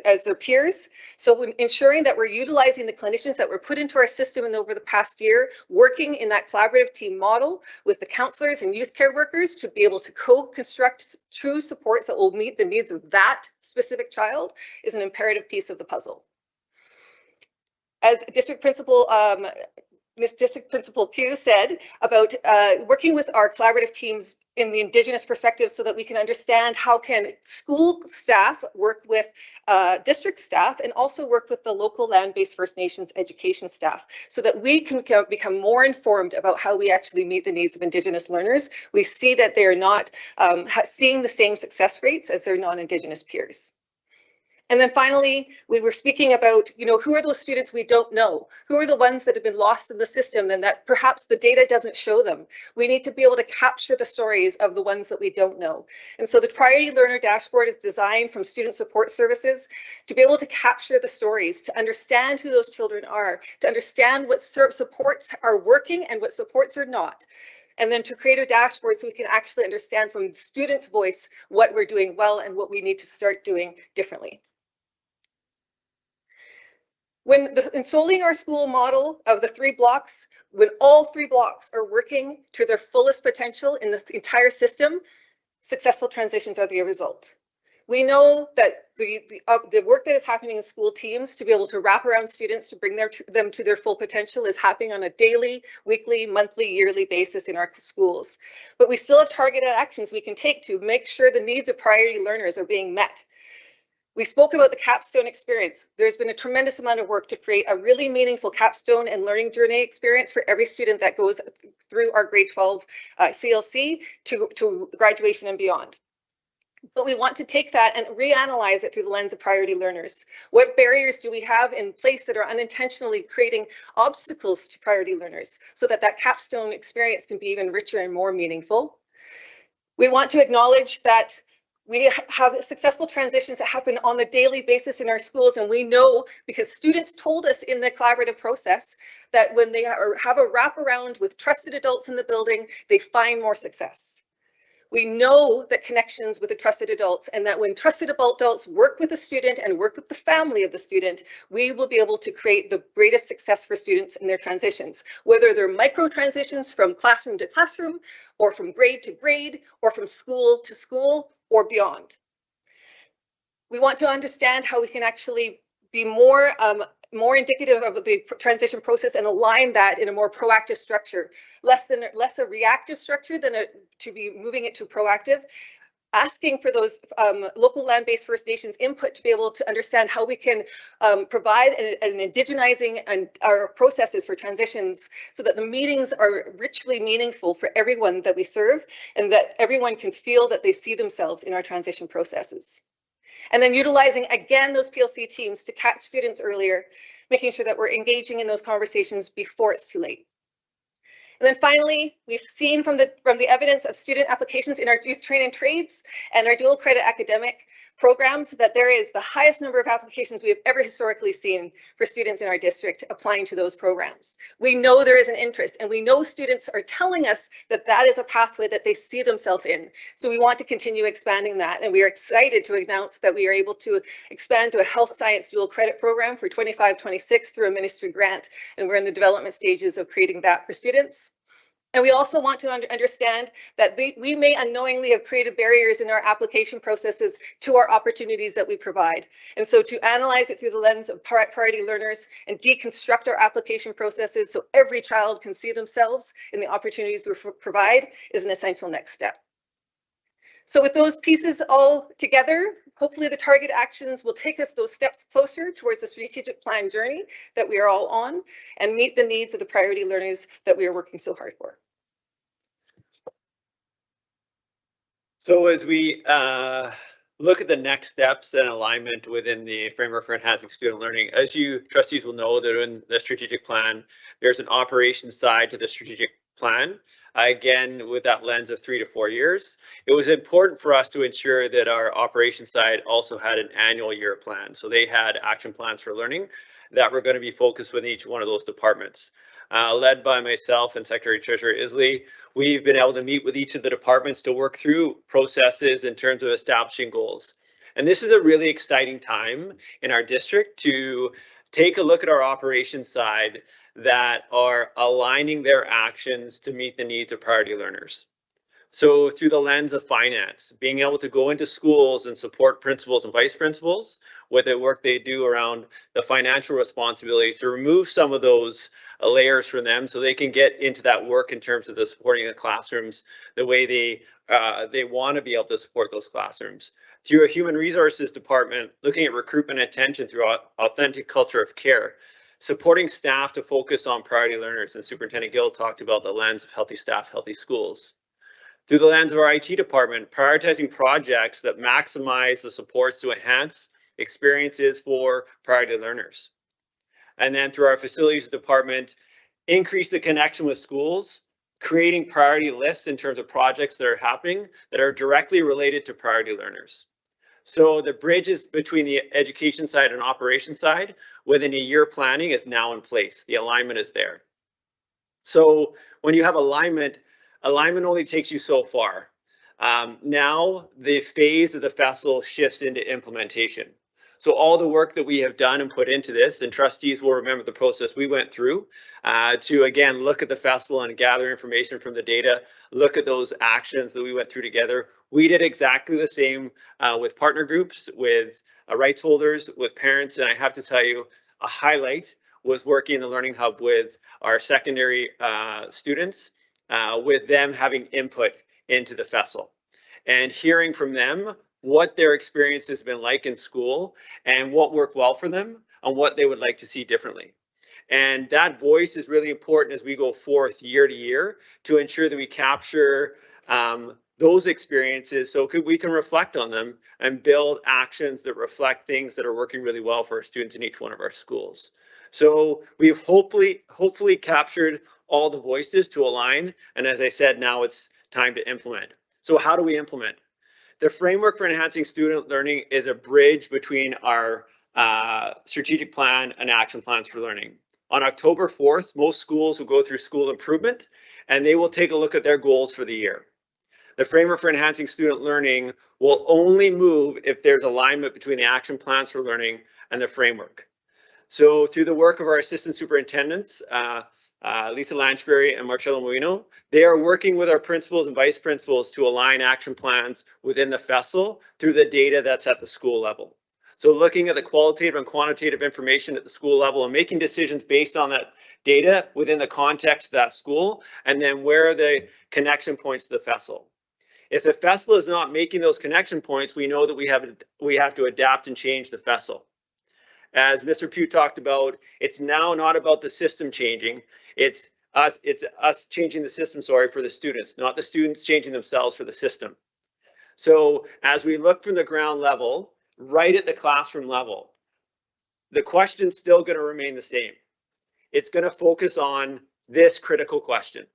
Speaker 8: as their peers. So ensuring that we're utilizing the clinicians that were put into our system over the past year, working in that collaborative team model with the counselors and youth care workers to be able to co-construct true supports that will meet the needs of that specific child is an imperative piece of the puzzle. As District Principal District Principal Pugh said about working with our collaborative teams in the Indigenous perspective so that we can understand how can school staff work with district staff and also work with the local land-based First Nations education staff so that we can become more informed about how we actually meet the needs of Indigenous learners. We see that they are not seeing the same success rates as their non-Indigenous peers. And then finally, we were speaking about, who are those students we don't know? Who are the ones that have been lost in the system and that perhaps the data doesn't show them? We need to be able to capture the stories of the ones that we don't know. And so the Priority Learner Dashboard is designed from student support services to be able to capture the stories, to understand who those children are, to understand what supports are working and what supports are not. And then to create a dashboard so we can actually understand from the student's voice what we're doing well and what we need to start doing differently. When the Installing Our School model of the 3 blocks, when all 3 blocks are working to their fullest potential in the entire system, successful transitions are the result. We know that the work that is happening in school teams to be able to wrap around students to bring them to their full potential is happening on a daily, weekly, monthly, yearly basis in our schools. But we still have targeted actions we can take to make sure the needs of priority learners are being met. We spoke about the capstone experience. There's been a tremendous amount of work to create a really meaningful capstone and learning journey experience for every student that goes through our grade 12 CLC to graduation and beyond. But we want to take that and reanalyze it through the lens of priority learners. What barriers do we have in place that are unintentionally creating obstacles to priority learners so that that capstone experience can be even richer and more meaningful? We want to acknowledge that we have successful transitions that happen on a daily basis in our schools, and we know because students told us in the collaborative process that when they have a wraparound with trusted adults in the building, they find more success. We know that connections with the trusted adults, and that when trusted adults work with the student and work with the family of the student, we will be able to create the greatest success for students in their transitions, whether they're micro transitions from classroom to classroom, or from grade to grade, or from school to school, or beyond. We want to understand how we can actually be more indicative of the transition process and align that in a more proactive structure, less a reactive structure than to be moving it to proactive, asking for those local land-based First Nations input to be able to understand how we can provide an indigenizing and our processes for transitions so that the meetings are richly meaningful for everyone that we serve and that everyone can feel that they see themselves in our transition processes. And then utilizing, again, those PLC teams to catch students earlier, making sure that we're engaging in those conversations before it's too late. And then finally, we've seen from the evidence of student applications in our youth training trades and our dual credit academic programs that there is the highest number of applications we have ever historically seen for students in our district applying to those programs. We know there is an interest, and we know students are telling us that that is a pathway that they see themselves in. So we want to continue expanding that, and we are excited to announce that we are able to expand to a health science dual credit program for 25-26 through a ministry grant, and we're in the development stages of creating that for students. And we also want to understand that we may unknowingly have created barriers in our application processes to our opportunities that we provide. And so to analyze it through the lens of priority learners and deconstruct our application processes so every child can see themselves in the opportunities we provide is an essential next step. So with those pieces all together, hopefully the target actions will take us those steps closer towards the strategic plan journey that we are all on and meet the needs of the priority learners that we are working so hard for.
Speaker 6: So as we look at the next steps and alignment within the framework for enhancing student learning, as you trustees will know, that in the strategic plan, there's an operations side to the strategic plan. Again, with that lens of 3 to 4 years, it was important for us to ensure that our operations side also had an annual year plan. So they had action plans for learning that were going to be focused within each one of those departments. Led by myself and Secretary Treasurer Isley, we've been able to meet with each of the departments to work through processes in terms of establishing goals. And this is a really exciting time in our district to take a look at our operations side that are aligning their actions to meet the needs of priority learners. So through the lens of finance, being able to go into schools and support principals and vice principals with the work they do around the financial responsibilities to remove some of those layers from them so they can get into that work in terms of the supporting the classrooms the way they want to be able to support those classrooms. Through a human resources department, looking at recruitment and attention through authentic culture of care, supporting staff to focus on priority learners, and Superintendent Gill talked about the lens of healthy staff, healthy schools. Through the lens of our IT department, prioritizing projects that maximize the supports to enhance experiences for priority learners. And then through our facilities department, increase the connection with schools, creating priority lists in terms of projects that are happening that are directly related to priority learners. So the bridges between the education side and operation side within a year planning is now in place. The alignment is there. So when you have alignment only takes you so far. Now the phase of the festival shifts into implementation. So all the work that we have done and put into this, and trustees will remember the process we went through to again look at the festival and gather information from the data, look at those actions that we went through together. We did exactly the same with partner groups, with rights holders, with parents, and I have to tell you, a highlight was working in the Learning Hub with our secondary students, with them having input into the festival and hearing from them what their experience has been like in school and what worked well for them and what they would like to see differently. And that voice is really important as we go forth year to year to ensure that we capture those experiences so we can reflect on them and build actions that reflect things that are working really well for our students in each one of our schools. So we've hopefully captured all the voices to align. And as I said, now it's time to implement. So how do we implement? The framework for enhancing student learning is a bridge between our strategic plan and action plans for learning. On October 4th, most schools will go through school improvement and they will take a look at their goals for the year. The framework for enhancing student learning will only move if there's alignment between the action plans for learning and the framework. So through the work of our assistant superintendents, Lisa Lanchberry and Marcello Molino, they are working with our principals and vice principals to align action plans within the FESL through the data that's at the school level. So looking at the qualitative and quantitative information at the school level and making decisions based on that data within the context of that school, and then where are the connection points to the FESL. If the FESL is not making those connection points, we know that we have to adapt and change the FESL. As Mr. Pugh talked about, it's now not about the system changing. It's us changing the system, for the students, not the students changing themselves for the system. So as we look from the ground level, right at the classroom level, the question's still going to remain the same. It's going to focus on this critical question.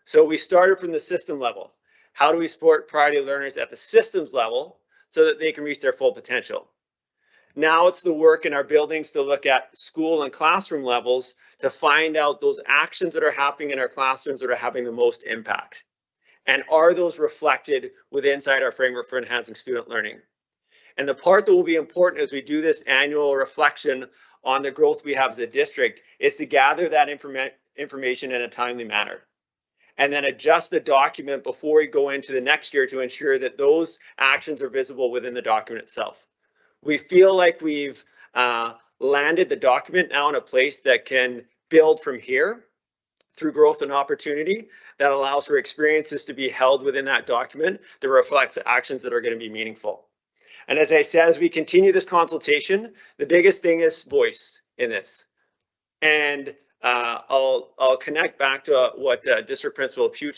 Speaker 6: So we started from the system level. How do we support priority learners at the systems level so that they can reach their full potential? Now it's the work in our buildings to look at school and classroom levels to find out those actions that are happening in our classrooms that are having the most impact. And are those reflected inside our framework for enhancing student learning? And the part that will be important as we do this annual reflection on the growth we have as a district is to gather that information in a timely manner. And then adjust the document before we go into the next year to ensure that those actions are visible within the document itself. We feel like we've landed the document now in a place that can build from here through growth and opportunity that allows for experiences to be held within that document that reflects actions that are going to be meaningful. And as I said, as we continue this consultation, the biggest thing is voice in this. And I'll connect back to what District Principal Pugh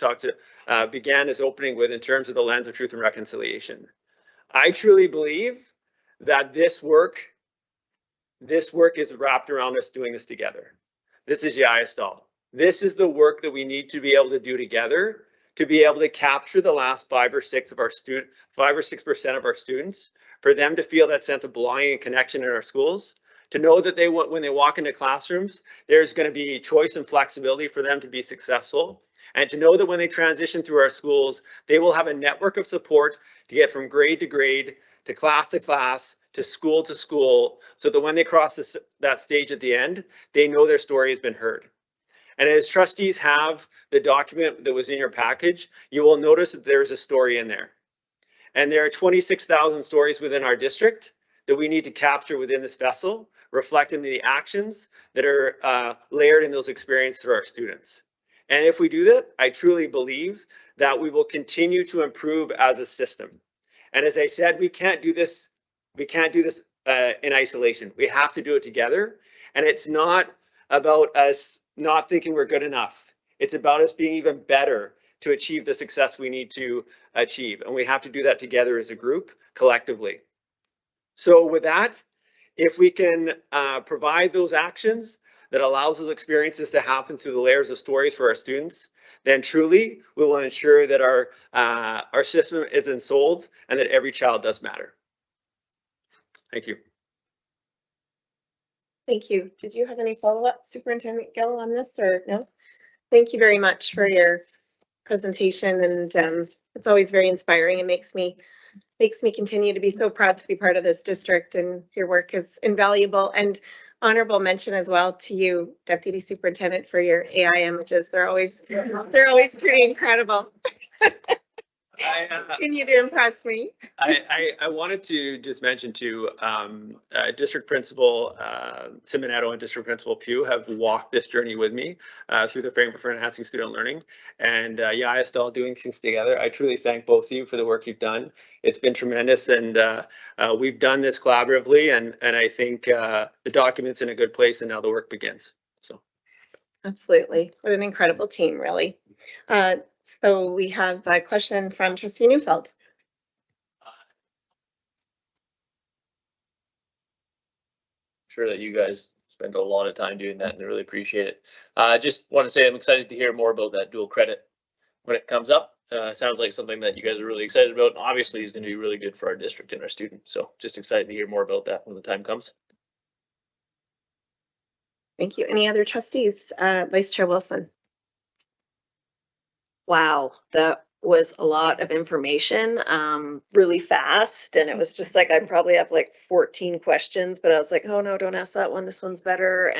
Speaker 6: began his opening with in terms of the lens of truth and reconciliation. I truly believe that this work is wrapped around us doing this together. This is Yayastal. This is the work that we need to be able to do together to be able to capture the last 5 or 6% of our students, for them to feel that sense of belonging and connection in our schools, to know that when they walk into classrooms, there's going to be choice and flexibility for them to be successful, and to know that when they transition through our schools, they will have a network of support to get from grade to grade, to class, to school, so that when they cross that stage at the end, they know their story has been heard. And as trustees have the document that was in your package, you will notice that there's a story in there. And there are 26,000 stories within our district that we need to capture within this vessel, reflecting the actions that are layered in those experiences for our students. And if we do that, I truly believe that we will continue to improve as a system. And as I said, we can't do this in isolation. We have to do it together. And it's not about us not thinking we're good enough. It's about us being even better to achieve the success we need to achieve. And we have to do that together as a group, collectively. So with that, if we can provide those actions that allows those experiences to happen through the layers of stories for our students, then truly we will ensure that our system isn't sold and that every child does matter. Thank you.
Speaker 1: Thank you. Did you have any follow-up, Superintendent Gill, on this, or no? Thank you very much for your presentation, and it's always very inspiring. It makes me continue to be so proud to be part of this district, and your work is invaluable. And honorable mention as well to you, Deputy Superintendent, for your AI images. They're always pretty incredible. Continue to impress me.
Speaker 6: I wanted to just mention too, District Principal Simonetto and District Principal Pugh have walked this journey with me through the Framework for Enhancing Student Learning. And yeah, still doing things together. I truly thank both of you for the work you've done. It's been tremendous, and we've done this collaboratively, and I think the document's in a good place, and now the work begins. So.
Speaker 1: Absolutely. What an incredible team, really. So we have a question from Trustee Neufeld.
Speaker 9: Sure that you guys spend a lot of time doing that and I really appreciate it. Just want to say I'm excited to hear more about that dual credit when it comes up. Sounds like something that you guys are really excited about, and obviously is going to be really good for our district and our students. So just excited to hear more about that when the time comes.
Speaker 1: Thank you. Any other trustees? Vice Chair Wilson.
Speaker 2: Wow, that was a lot of information, really fast. And it was just like, I probably have like 14 questions, but I was like, oh no, don't ask that one. This one's better.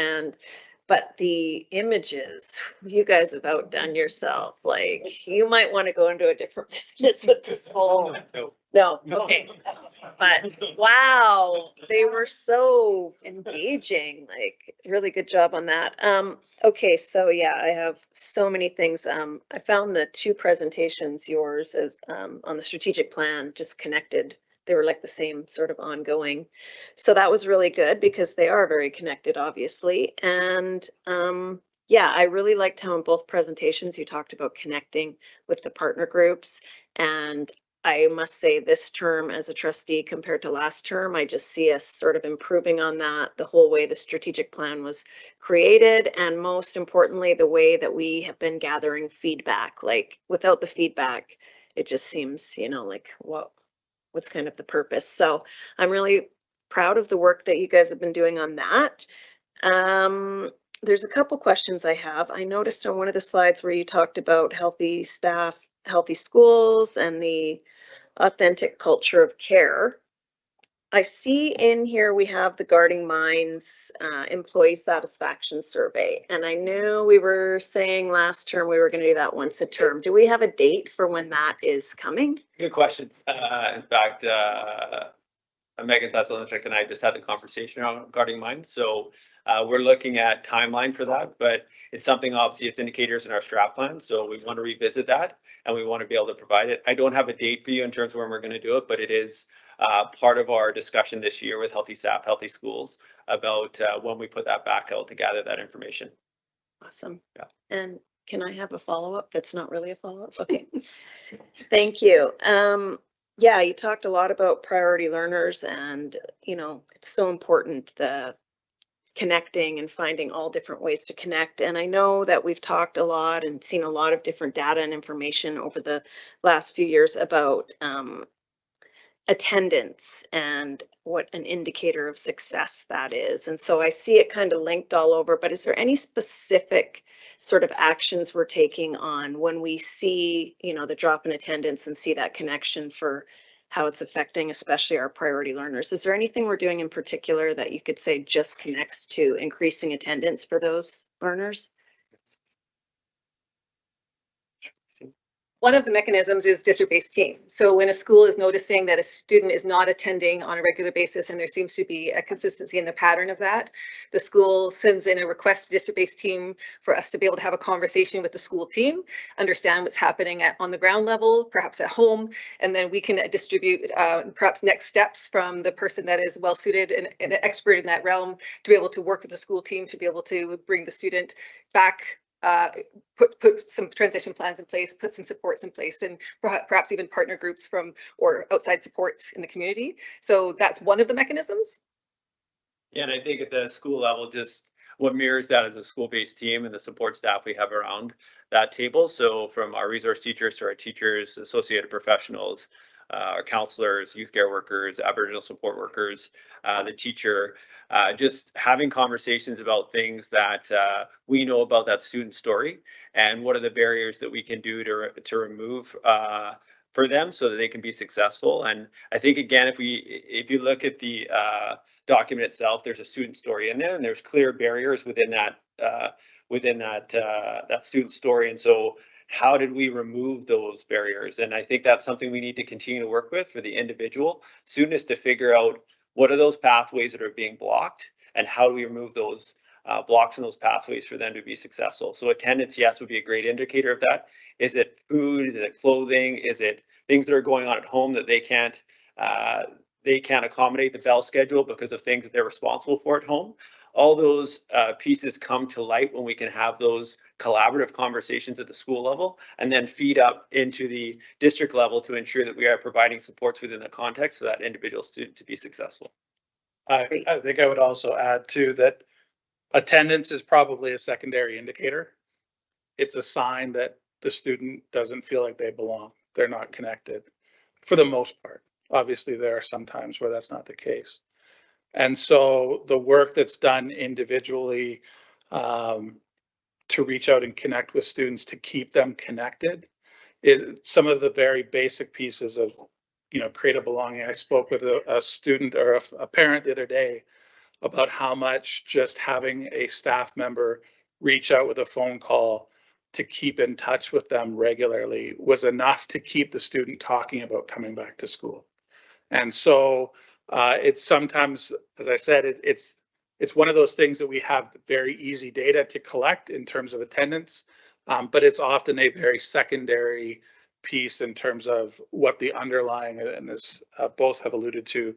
Speaker 2: But the images, you guys have outdone yourself. Like, you might want to go into a different business with this whole. No, okay. But wow, they were so engaging. Like, really good job on that. Okay, so yeah, I have so many things. I found the two presentations, yours as on the strategic plan, just connected. They were like the same sort of ongoing. So that was really good because they are very connected, obviously. And yeah, I really liked how in both presentations you talked about connecting with the partner groups. And I must say this term as a trustee compared to last term, I just see us sort of improving on that the whole way the strategic plan was created. And most importantly, the way that we have been gathering feedback. Like, without the feedback, it just seems, you know, like what's kind of the purpose. So I'm really proud of the work that you guys have been doing on that. There's a couple questions I have. I noticed on one of the slides where you talked about healthy staff, healthy schools, and the authentic culture of care. I see in here we have the Guarding Minds employee satisfaction survey. And I know we were saying last term we were going to do that once a term. Do we have a date for when that is coming?
Speaker 6: Good question. In fact, Megan Tatsalinchik and I just had the conversation around Guarding Minds. So we're looking at timeline for that, but it's something, obviously it's indicators in our strat plan. So we want to revisit that and we want to be able to provide it. I don't have a date for you in terms of when we're going to do it, but it is part of our discussion this year with Healthy Staff, Healthy Schools about when we put that back out to gather that information.
Speaker 2: Awesome.
Speaker 6: Yeah.
Speaker 2: And can I have a follow-up? That's not really a follow-up. Okay. Thank you. Yeah, you talked a lot about priority learners, and you know, it's so important, the connecting and finding all different ways to connect. And I know that we've talked a lot and seen a lot of different data and information over the last few years about attendance and what an indicator of success that is. And so I see it kind of linked all over, but is there any specific sort of actions we're taking on when we see, you know, the drop in attendance and see that connection for how it's affecting especially our priority learners? Is there anything we're doing in particular that you could say just connects to increasing attendance for those learners?
Speaker 8: One of the mechanisms is district-based team. So when a school is noticing that a student is not attending on a regular basis and there seems to be a consistency in the pattern of that, the school sends in a request to district-based team for us to be able to have a conversation with the school team, understand what's happening on the ground level, perhaps at home, and then we can distribute perhaps next steps from the person that is well suited and an expert in that realm to be able to work with the school team to be able to bring the student back, put some transition plans in place, put some supports in place, and perhaps even partner groups from or outside supports in the community. So that's one of the mechanisms.
Speaker 6: Yeah, and I think at the school level, just what mirrors that is a school-based team and the support staff we have around that table. So from our resource teachers to our teachers, associated professionals, our counselors, youth care workers, Aboriginal support workers, the teacher, just having conversations about things that we know about that student story and what are the barriers that we can do to remove for them so that they can be successful. And I think, again, if you look at the document itself, there's a student story in there and there's clear barriers within that that student story. And so how did we remove those barriers? And I think that's something we need to continue to work with for the individual student, is to figure out what are those pathways that are being blocked and how do we remove those blocks in those pathways for them to be successful. So attendance, yes, would be a great indicator of that. Is it food? Is it clothing? Is it things that are going on at home that they can't accommodate the bell schedule because of things that they're responsible for at home? All those pieces come to light when we can have those collaborative conversations at the school level and then feed up into the district level to ensure that we are providing supports within the context for that individual student to be successful.
Speaker 7: I think I would also add too that attendance is probably a secondary indicator. It's a sign that the student doesn't feel like they belong. They're not connected for the most part. Obviously, there are some times where that's not the case. And so the work that's done individually to reach out and connect with students to keep them connected is some of the very basic pieces of, create a belonging. I spoke with a student or a parent the other day about how much just having a staff member reach out with a phone call to keep in touch with them regularly was enough to keep the student talking about coming back to school. And so it's sometimes, as I said, it's one of those things that we have very easy data to collect in terms of attendance, but it's often a very secondary piece in terms of what the underlying, and as both have alluded to,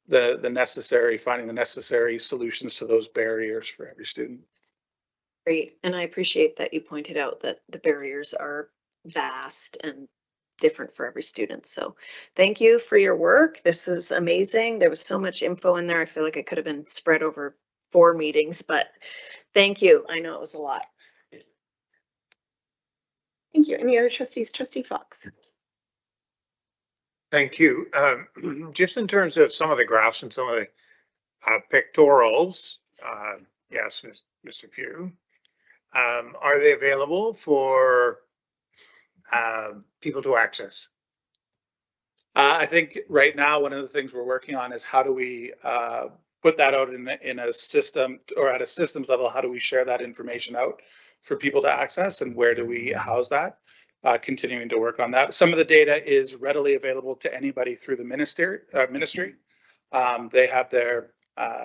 Speaker 7: finding the necessary solutions to those barriers for every student.
Speaker 2: Great, and I appreciate that you pointed out that the barriers are vast and different for every student. So thank you for your work. This is amazing. There was so much info in there. I feel like it could have been spread over 4 meetings, but thank you. I know it was a lot.
Speaker 1: Thank you. Any other trustees? Trustee Fox.
Speaker 10: Thank you. Just in terms of some of the graphs and some of the pictorials, yes, Mr. Pugh, are they available for people to access?
Speaker 7: I think right now, one of the things we're working on is how do we put that out in a system, or at a systems level, how do we share that information out for people to access, and where do we house that? Continuing to work on that. Some of the data is readily available to anybody through the ministry. They have their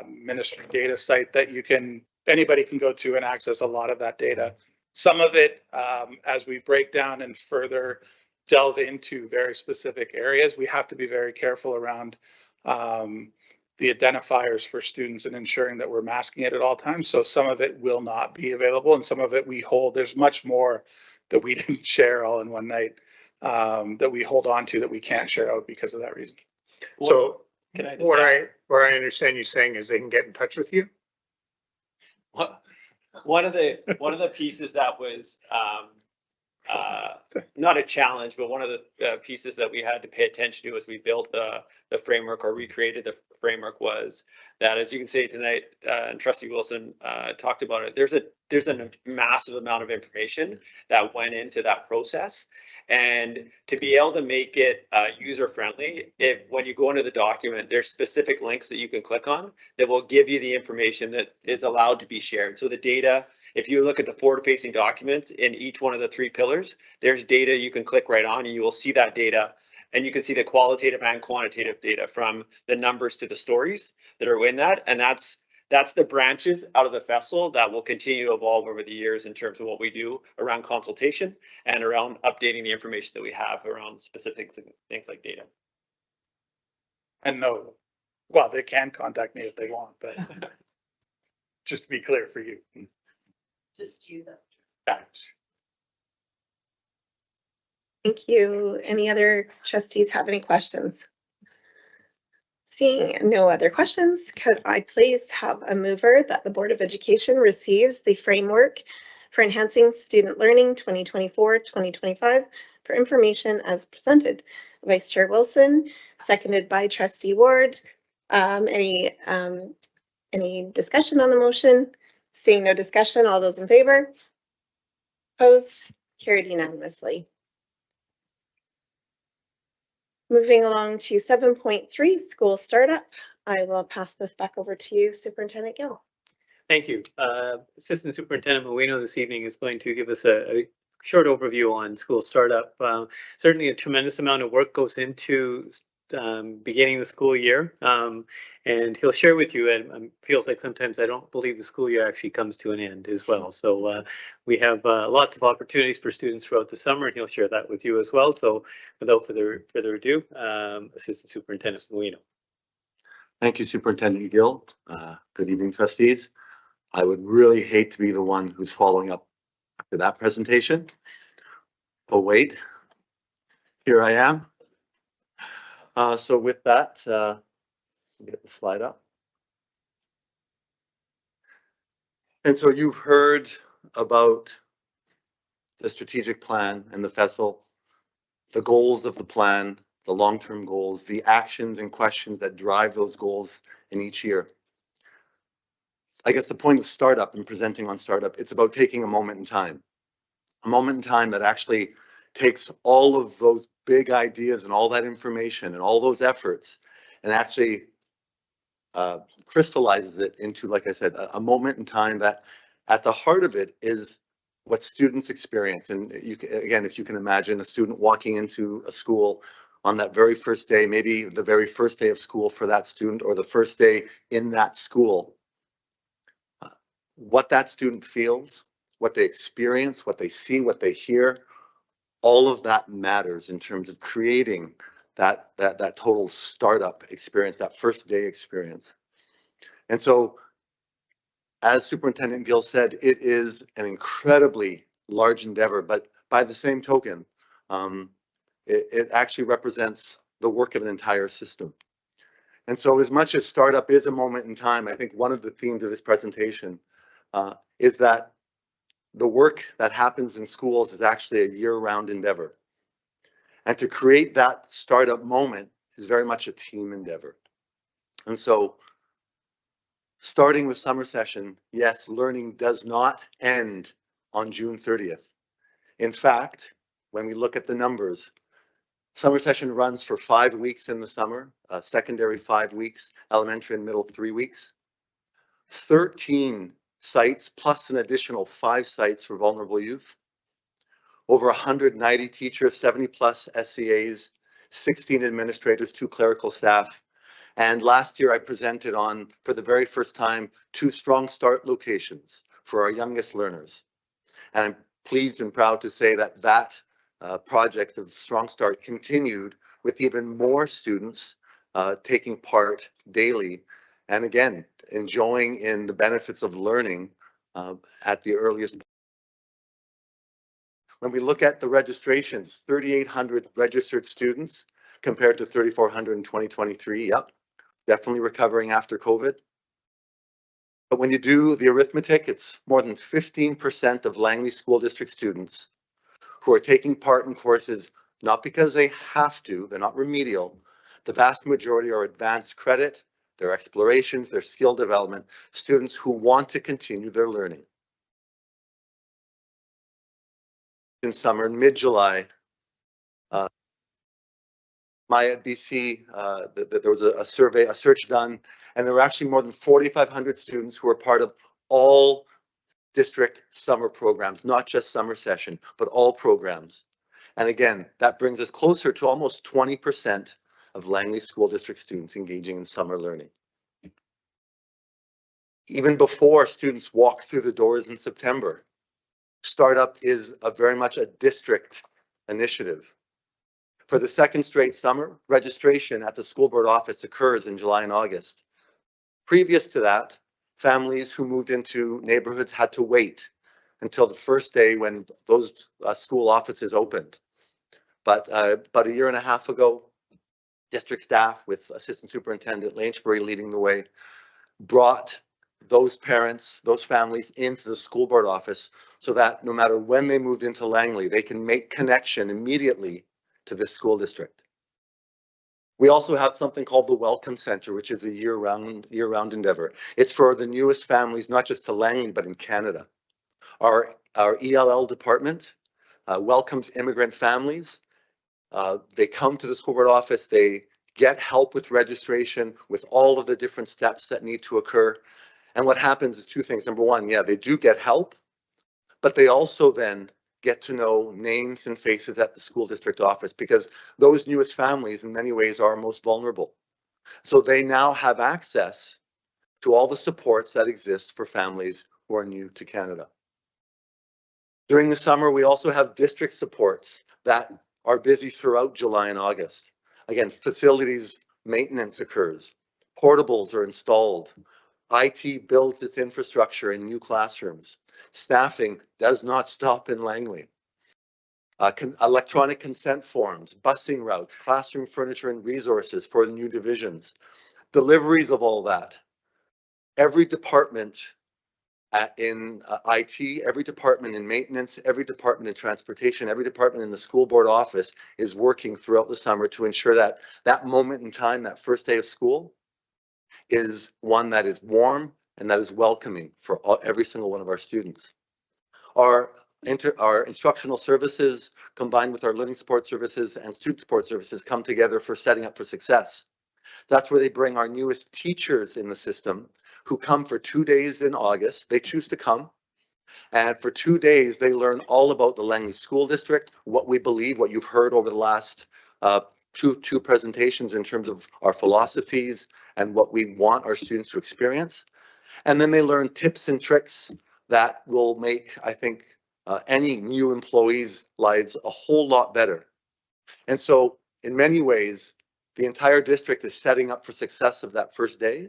Speaker 7: ministry data site that anybody can go to and access a lot of that data. Some of it, as we break down and further delve into very specific areas, we have to be very careful around the identifiers for students and ensuring that we're masking it at all times. So some of it will not be available, and some of it we hold. There's much more that we didn't share all in one night that we hold on to that we can't share out because of that reason.
Speaker 10: So what I understand you saying is they can get in touch with you?
Speaker 6: One of the pieces that was not a challenge, but one of the pieces that we had to pay attention to as we built the framework or recreated the framework was that, as you can see tonight, and Trustee Wilson talked about it, there's a massive amount of information that went into that process. And to be able to make it user friendly, when you go into the document, there's specific links that you can click on that will give you the information that is allowed to be shared. So the data, if you look at the forward-facing documents in each one of the 3 pillars, there's data you can click right on, and you will see that data. And you can see the qualitative and quantitative data from the numbers to the stories that are in that. And that's the branches out of the festival that will continue to evolve over the years in terms of what we do around consultation and around updating the information that we have around specific things like data.
Speaker 7: And no, well, they can contact me if they want, but just to be clear for you.
Speaker 2: Just you though.
Speaker 7: Thanks.
Speaker 1: Thank you. Any other trustees have any questions? Seeing no other questions, could I please have a mover that the Board of Education receives the framework for enhancing student learning 2024-2025 for information as presented? Vice Chair Wilson, seconded by Trustee Ward. Any discussion on the motion? Seeing no discussion, all those in favor? Opposed? Carried unanimously. Moving along to 7.3, school startup. I will pass this back over to you, Superintendent Gill.
Speaker 5: Thank you. Assistant Superintendent Moeno this evening is going to give us a short overview on school startup. Certainly a tremendous amount of work goes into beginning the school year. And he'll share with you, and feels like sometimes I don't believe the school year actually comes to an end as well. So we have lots of opportunities for students throughout the summer, and he'll share that with you as well. So without further ado, Assistant Superintendent Muino.
Speaker 11: Thank you, Superintendent Gill. Good evening, trustees. I would really hate to be the one who's following up after that presentation. But wait, here I am. So with that, get the slide up. And so you've heard about the strategic plan and the FESL, the goals of the plan, the long-term goals, the actions and questions that drive those goals in each year. I guess the point of startup and presenting on startup, it's about taking a moment in time. A moment in time that actually takes all of those big ideas and all that information and all those efforts and actually crystallizes it into, like I said, a moment in time that at the heart of it is what students experience. And you can, again, if you can imagine a student walking into a school on that very first day, maybe the very first day of school for that student or the first day in that school, what that student feels, what they experience, what they see, what they hear, all of that matters in terms of creating that total startup experience, that first day experience. And so, as Superintendent Gill said, it is an incredibly large endeavor, but by the same token, it actually represents the work of an entire system. And so as much as startup is a moment in time, I think one of the themes of this presentation is that the work that happens in schools is actually a year-round endeavor. And to create that startup moment is very much a team endeavor. And so starting with summer session, yes, learning does not end on June 30th. In fact, when we look at the numbers, summer session runs for 5 weeks in the summer, secondary 5 weeks, elementary and middle 3 weeks. 13 sites plus an additional 5 sites for vulnerable youth. Over 190 teachers, 70 plus SCAs, 16 administrators, 2 clerical staff. And last year I presented on, for the very first time, 2 Strong Start locations for our youngest learners. And I'm pleased and proud to say that that project of Strong Start continued with even more students taking part daily. And again, enjoying in the benefits of learning at the earliest. When we look at the registrations, 3,800 registered students compared to 3,400 in 2023. Yep, definitely recovering after COVID. But when you do the arithmetic, it's more than 15% of Langley School District students who are taking part in courses, not because they have to, they're not remedial. The vast majority are advanced credit, their explorations, their skill development, students who want to continue their learning. In summer, in mid-July, Maya at BC, there was a survey, a search done, and there were actually more than 4,500 students who were part of all district summer programs, not just summer session, but all programs. And again, that brings us closer to almost 20% of Langley School District students engaging in summer learning. Even before students walk through the doors in September, startup is very much a district initiative. For the second straight summer, registration at the school board office occurs in July and August. Previous to that, families who moved into neighborhoods had to wait until the first day when those school offices opened. But about a year and a half ago, district staff with Assistant Superintendent Langebury leading the way brought those parents, those families into the school board office so that no matter when they moved into Langley, they can make connection immediately to this school district. We also have something called the Welcome Center, which is a year-round endeavor. It's for the newest families, not just to Langley, but in Canada. Our ELL department welcomes immigrant families. They come to the school board office, they get help with registration, with all of the different steps that need to occur. And what happens is 2 things. Number one, yeah, they do get help, but they also then get to know names and faces at the school district office, because those newest families in many ways are most vulnerable. So they now have access to all the supports that exist for families who are new to Canada. During the summer, we also have district supports that are busy throughout July and August. Again, facilities maintenance occurs, portables are installed, IT builds its infrastructure in new classrooms. Staffing does not stop in Langley. Electronic consent forms, busing routes, classroom furniture and resources for the new divisions, deliveries of all that. Every department in IT, every department in maintenance, every department in transportation, every department in the school board office is working throughout the summer to ensure that that moment in time, that first day of school, is one that is warm and that is welcoming for every single one of our students. Our instructional services combined with our learning support services and student support services come together for setting up for success. That's where they bring our newest teachers in the system who come for 2 days in August. They choose to come, and for 2 days they learn all about the Langley School District, what we believe, what you've heard over the last two presentations in terms of our philosophies and what we want our students to experience. And then they learn tips and tricks that will make, I think, any new employees' lives a whole lot better. And so in many ways, the entire district is setting up for success of that first day.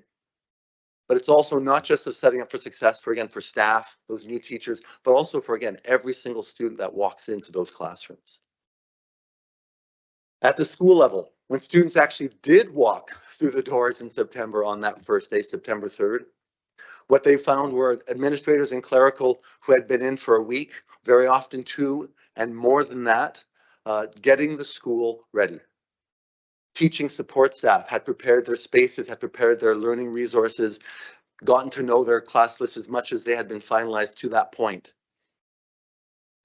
Speaker 11: But it's also not just of setting up for success for, again, for staff, those new teachers, but also for, again, every single student that walks into those classrooms. At the school level, when students actually did walk through the doors in September on that first day, September 3rd, what they found were administrators and clerical who had been in for a week, very often 2 and more than that, getting the school ready. Teaching support staff had prepared their spaces, had prepared their learning resources, gotten to know their class list as much as they had been finalized to that point.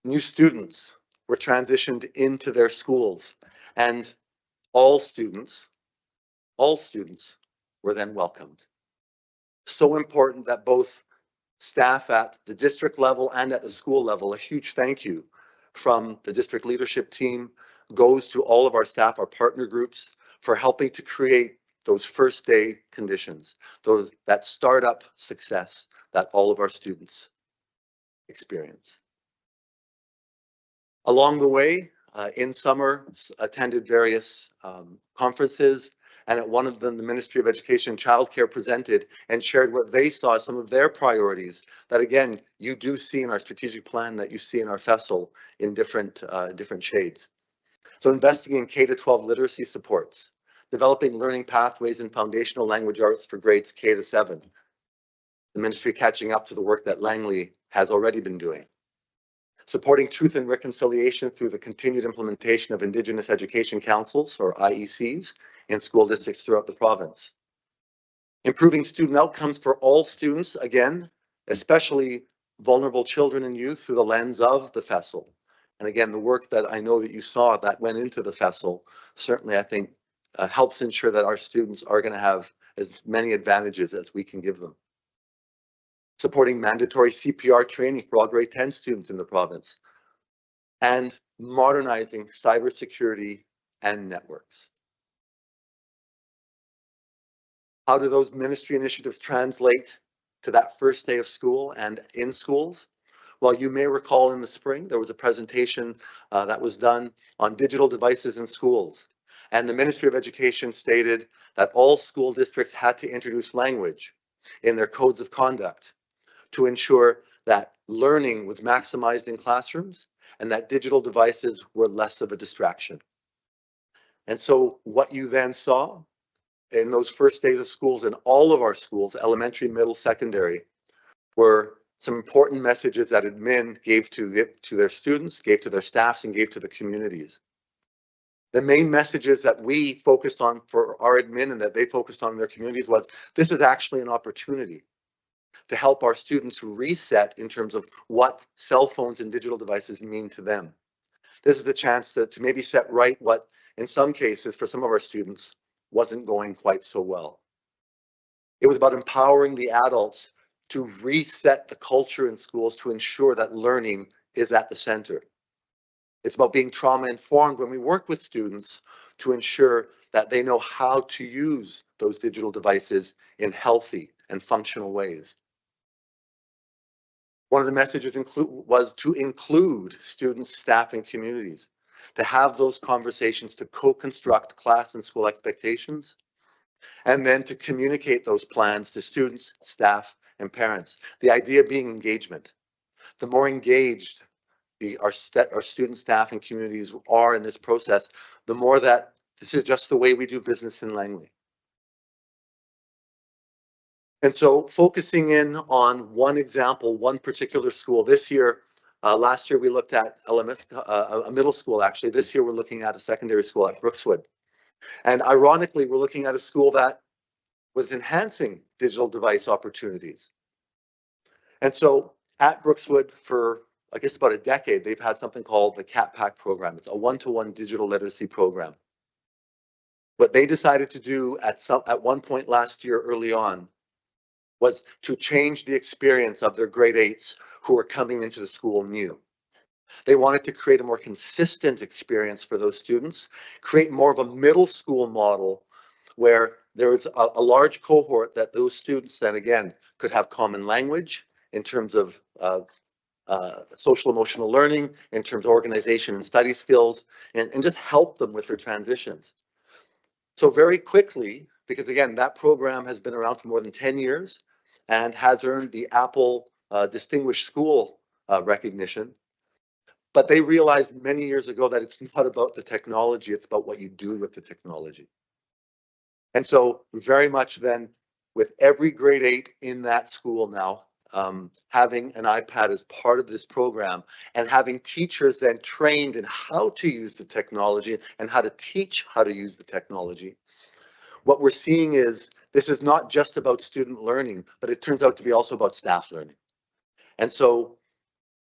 Speaker 11: New students were transitioned into their schools, and all students were then welcomed. So important that both staff at the district level and at the school level, a huge thank you from the district leadership team goes to all of our staff, our partner groups, for helping to create those first day conditions, that startup success that all of our students experience. Along the way, in summer, attended various conferences, and at one of them, the Ministry of Education and Childcare presented and shared what they saw as some of their priorities that, again, you do see in our strategic plan, that you see in our FESL in different shades. So investing in K-12 literacy supports, developing learning pathways and foundational language arts for grades K-7. The ministry catching up to the work that Langley has already been doing. Supporting truth and reconciliation through the continued implementation of Indigenous Education Councils, or IECs, in school districts throughout the province. Improving student outcomes for all students, again, especially vulnerable children and youth, through the lens of the FESL. And again, the work that I know that you saw that went into the FESL, certainly I think helps ensure that our students are going to have as many advantages as we can give them. Supporting mandatory CPR training for all grade 10 students in the province, and modernizing cybersecurity and networks. How do those ministry initiatives translate to that first day of school and in schools? Well, you may recall in the spring, there was a presentation that was done on digital devices in schools. And the Ministry of Education stated that all school districts had to introduce language in their codes of conduct to ensure that learning was maximized in classrooms and that digital devices were less of a distraction. And so what you then saw in those first days of schools in all of our schools, elementary, middle, secondary, were some important messages that admin gave to their students, gave to their staffs, and gave to the communities. The main messages that we focused on for our admin and that they focused on in their communities was, this is actually an opportunity to help our students reset in terms of what cell phones and digital devices mean to them. This is a chance to maybe set right what, in some cases, for some of our students, wasn't going quite so well. It was about empowering the adults to reset the culture in schools to ensure that learning is at the center. It's about being trauma informed when we work with students to ensure that they know how to use those digital devices in healthy and functional ways. One of the messages was to include students, staff, and communities, to have those conversations, to co-construct class and school expectations, and then to communicate those plans to students, staff, and parents. The idea being engagement. The more engaged our student, staff, and communities are in this process, the more that this is just the way we do business in Langley. And so focusing in on one example, one particular school this year, last year we looked at a middle school actually. This year we're looking at a secondary school at Brookswood. And ironically, we're looking at a school that was enhancing digital device opportunities. And so at Brookswood for, I guess, about a decade, they've had something called the Cat Pack program. It's a one-to-one digital literacy program. What they decided to do at one point last year early on was to change the experience of their grade 8s who were coming into the school new. They wanted to create a more consistent experience for those students, create more of a middle school model where there was a large cohort that those students then again could have common language in terms of social emotional learning, in terms of organization and study skills, and just help them with their transitions. So very quickly, because again, that program has been around for more than 10 years and has earned the Apple Distinguished School recognition. But they realized many years ago that it's not about the technology, it's about what you do with the technology. And so very much then, with every grade 8 in that school now, having an iPad as part of this program and having teachers then trained in how to use the technology and how to teach how to use the technology. What we're seeing is this is not just about student learning, but it turns out to be also about staff learning. And so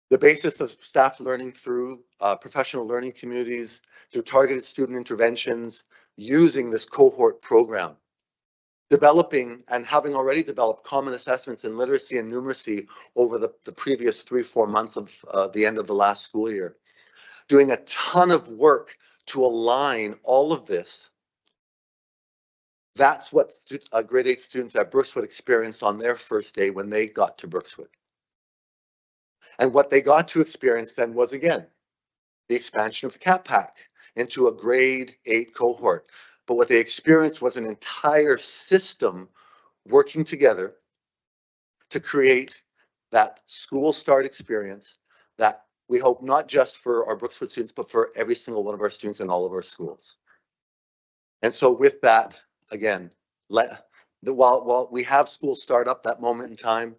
Speaker 11: the basis of staff learning through professional learning communities, through targeted student interventions, using this cohort program, developing and having already developed common assessments in literacy and numeracy over the previous 3-4 months of the end of the last school year, doing a ton of work to align all of this. That's what grade 8 students at Brookswood experienced on their first day when they got to Brookswood. And what they got to experience then was, again, the expansion of the Cat Pack into a grade 8 cohort. But what they experienced was an entire system working together to create that school start experience that we hope not just for our Brookswood students, but for every single one of our students in all of our schools. And so with that, again, while we have school start up that moment in time,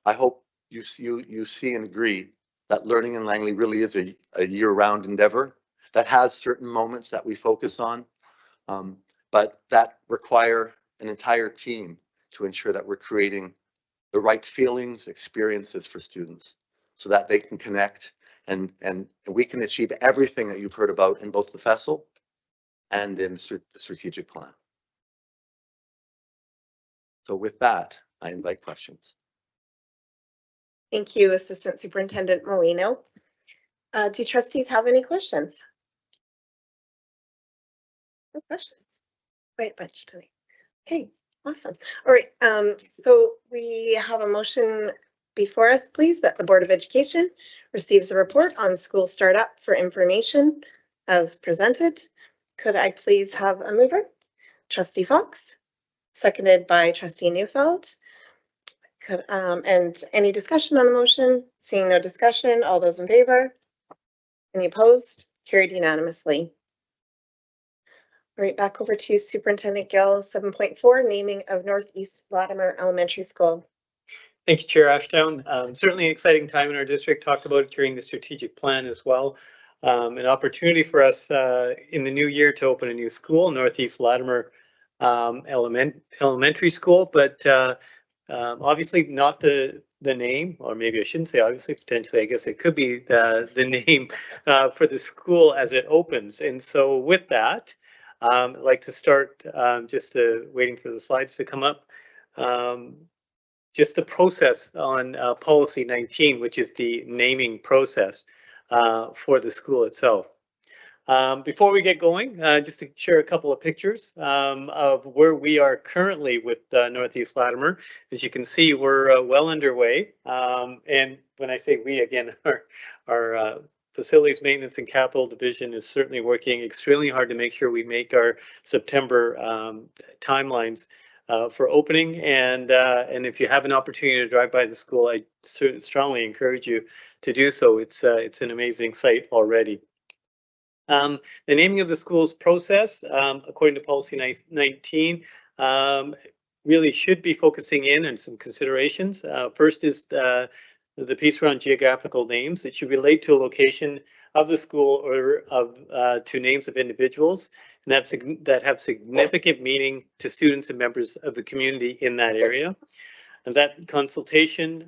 Speaker 11: I hope you see and agree that learning in Langley really is a year-round endeavor that has certain moments that we focus on, but that require an entire team to ensure that we're creating the right feelings, experiences for students so that they can connect and we can achieve everything that you've heard about in both the FESL and in the strategic plan. So with that, I invite questions.
Speaker 1: Thank you, Assistant Superintendent Molino. Do trustees have any questions? No questions. Quite a bunch tonight. Okay, awesome. All right, so we have a motion before us, please, that the Board of Education receives the report on school startup for information as presented. Could I please have a mover? Trustee Fox, seconded by Trustee Neufeld. And any discussion on the motion? Seeing no discussion, all those in favor? Any opposed? Carried unanimously. All right, back over to Superintendent Gill, 7.4, naming of Northeast Latimer Elementary School.
Speaker 5: Thanks, Chair Ashdown. Certainly an exciting time in our district. Talked about it during the strategic plan as well. An opportunity for us in the new year to open a new school, Northeast Latimer Elementary School, but obviously not the name, or maybe I shouldn't say obviously, potentially, I guess it could be the name for the school as it opens. And so with that, I'd like to start just waiting for the slides to come up. Just the process on policy 19, which is the naming process. for the school itself. Before we get going, just to share a couple of pictures of where we are currently with Northeast Latimer. As you can see, we're well underway. And when I say we, again, our facilities maintenance and capital division is certainly working extremely hard to make sure we make our September timelines for opening. And if you have an opportunity to drive by the school, I strongly encourage you to do so. It's an amazing site already. The naming of the school's process, according to policy 19, really should be focusing in on some considerations. First is the piece around geographical names. It should relate to a location of the school or to names of individuals that have significant meaning to students and members of the community in that area. And that consultation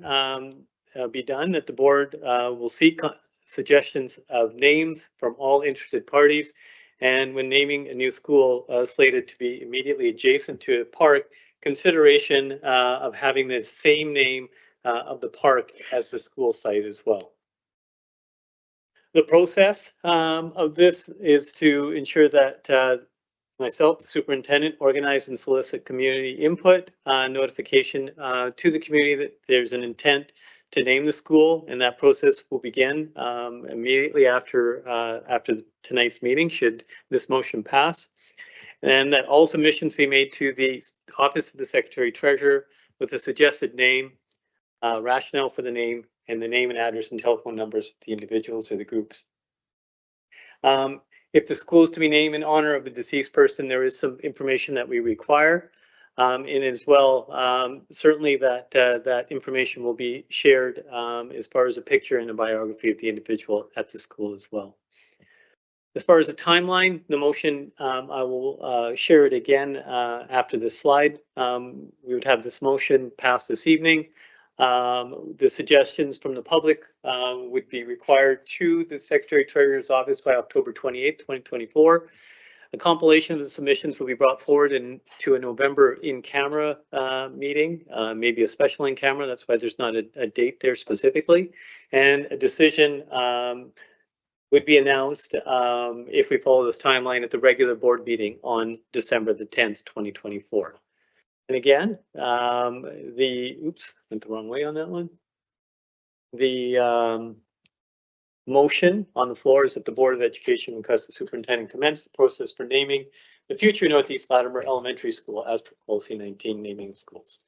Speaker 5: be done, that the board will seek suggestions of names from all interested parties. And when naming a new school slated to be immediately adjacent to a park, consideration of having the same name of the park as the school site as well. The process of this is to ensure that myself, the superintendent, organize and solicit community input, notification to the community that there's an intent to name the school, and that process will begin immediately after tonight's meeting, should this motion pass. And that all submissions be made to the Office of the Secretary Treasurer with a suggested name, rationale for the name, and the name and address and telephone numbers of the individuals or the groups. If the school is to be named in honor of the deceased person, there is some information that we require. And as well, certainly that information will be shared as far as a picture and a biography of the individual at the school as well. As far as the timeline, the motion, I will share it again after this slide. We would have this motion passed this evening. The suggestions from the public would be required to the Secretary Treasurer's Office by October 28th, 2024. A compilation of the submissions will be brought forward to a November in-camera meeting, maybe a special in-camera. That's why there's not a date there specifically. And a decision would be announced if we follow this timeline at the regular board meeting on December the 10th, 2024. And again, oops, went the wrong way on that one. The motion on the floor is that the Board of Education requests the superintendent commence the process for naming the future Northeast Latimer Elementary School as per policy 19, naming schools.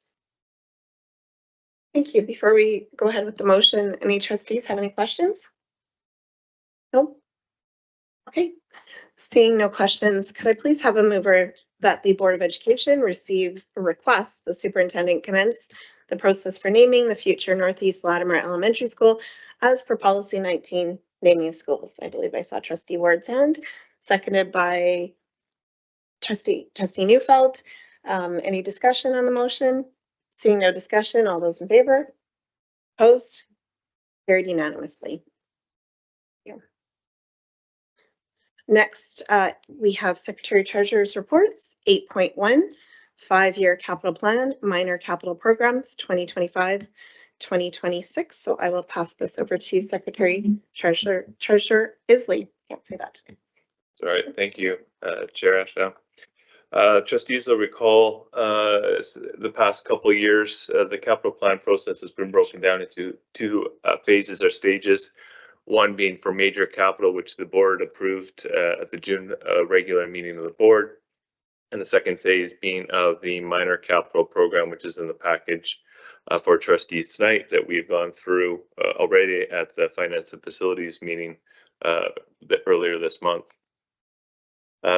Speaker 1: Thank you. Before we go ahead with the motion, any trustees have any questions? No? Okay. Seeing no questions, could I please have a mover that the Board of Education receives or requests the superintendent commence the process for naming the future Northeast Latimer Elementary School as per policy 19, naming of schools. I believe I saw Trustee Ward's hand, seconded by Trustee Neufeld. Any discussion on the motion? Seeing no discussion, all those in favor? Opposed? Carried unanimously. Yeah. Next, we have Secretary Treasurer's reports, 8.1, 5-year capital plan, minor capital programs, 2025-2026. So I will pass this over to Secretary Treasurer Isley. Can't say that today.
Speaker 12: All right, thank you, Chair Ashdown. Trustees will recall the past couple of years, the capital plan process has been broken down into two phases or stages. One being for major capital, which the board approved at the June regular meeting of the board. And the second phase being of the minor capital program, which is in the package for trustees tonight that we've gone through already at the Finance and Facilities meeting earlier this month.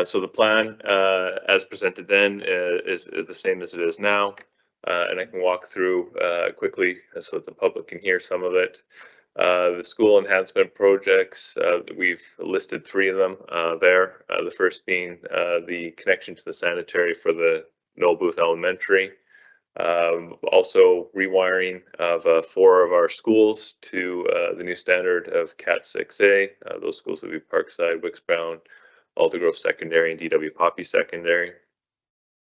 Speaker 12: So the plan as presented then is the same as it is now. And I can walk through quickly so that the public can hear some of it. The school enhancement projects, we've listed 3 of them there. The first being the connection to the sanitary for the Noel Booth Elementary. Also rewiring of 4 of our schools to the new standard of Cat 6A. Those schools will be Parkside, Wicks Brown, Aldergrove Secondary, and DW Poppy Secondary.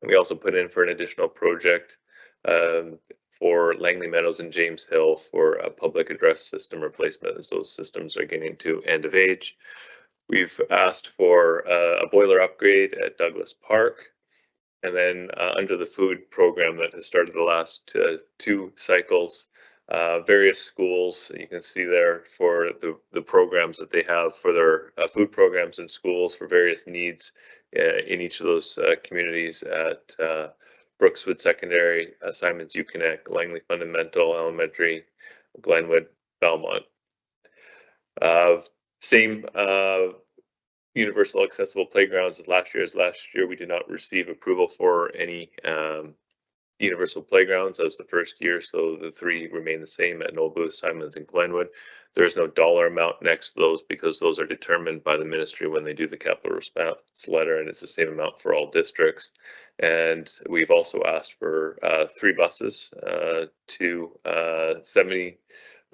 Speaker 12: And we also put in for an additional project for for Langley Meadows and James Hill for a public address system replacement, as those systems are getting to end of age. We've asked for a boiler upgrade at Douglas Park. And then under the food program that has started the last 2 cycles, various schools, you can see there for the programs that they have for their food programs in schools for various needs in each of those communities at Brookswood Secondary, Simons Uconnect, Langley Fundamental Elementary, Glenwood, Belmont. Same universal accessible playgrounds as last year. As last year, we did not receive approval for any universal playgrounds. That was the first year, so the 3 remain the same at Noel Booth, Simons, and Glenwood. There is no dollar amount next to those because those are determined by the ministry when they do the capital response letter, and it's the same amount for all districts. And we've also asked for 3 buses, 70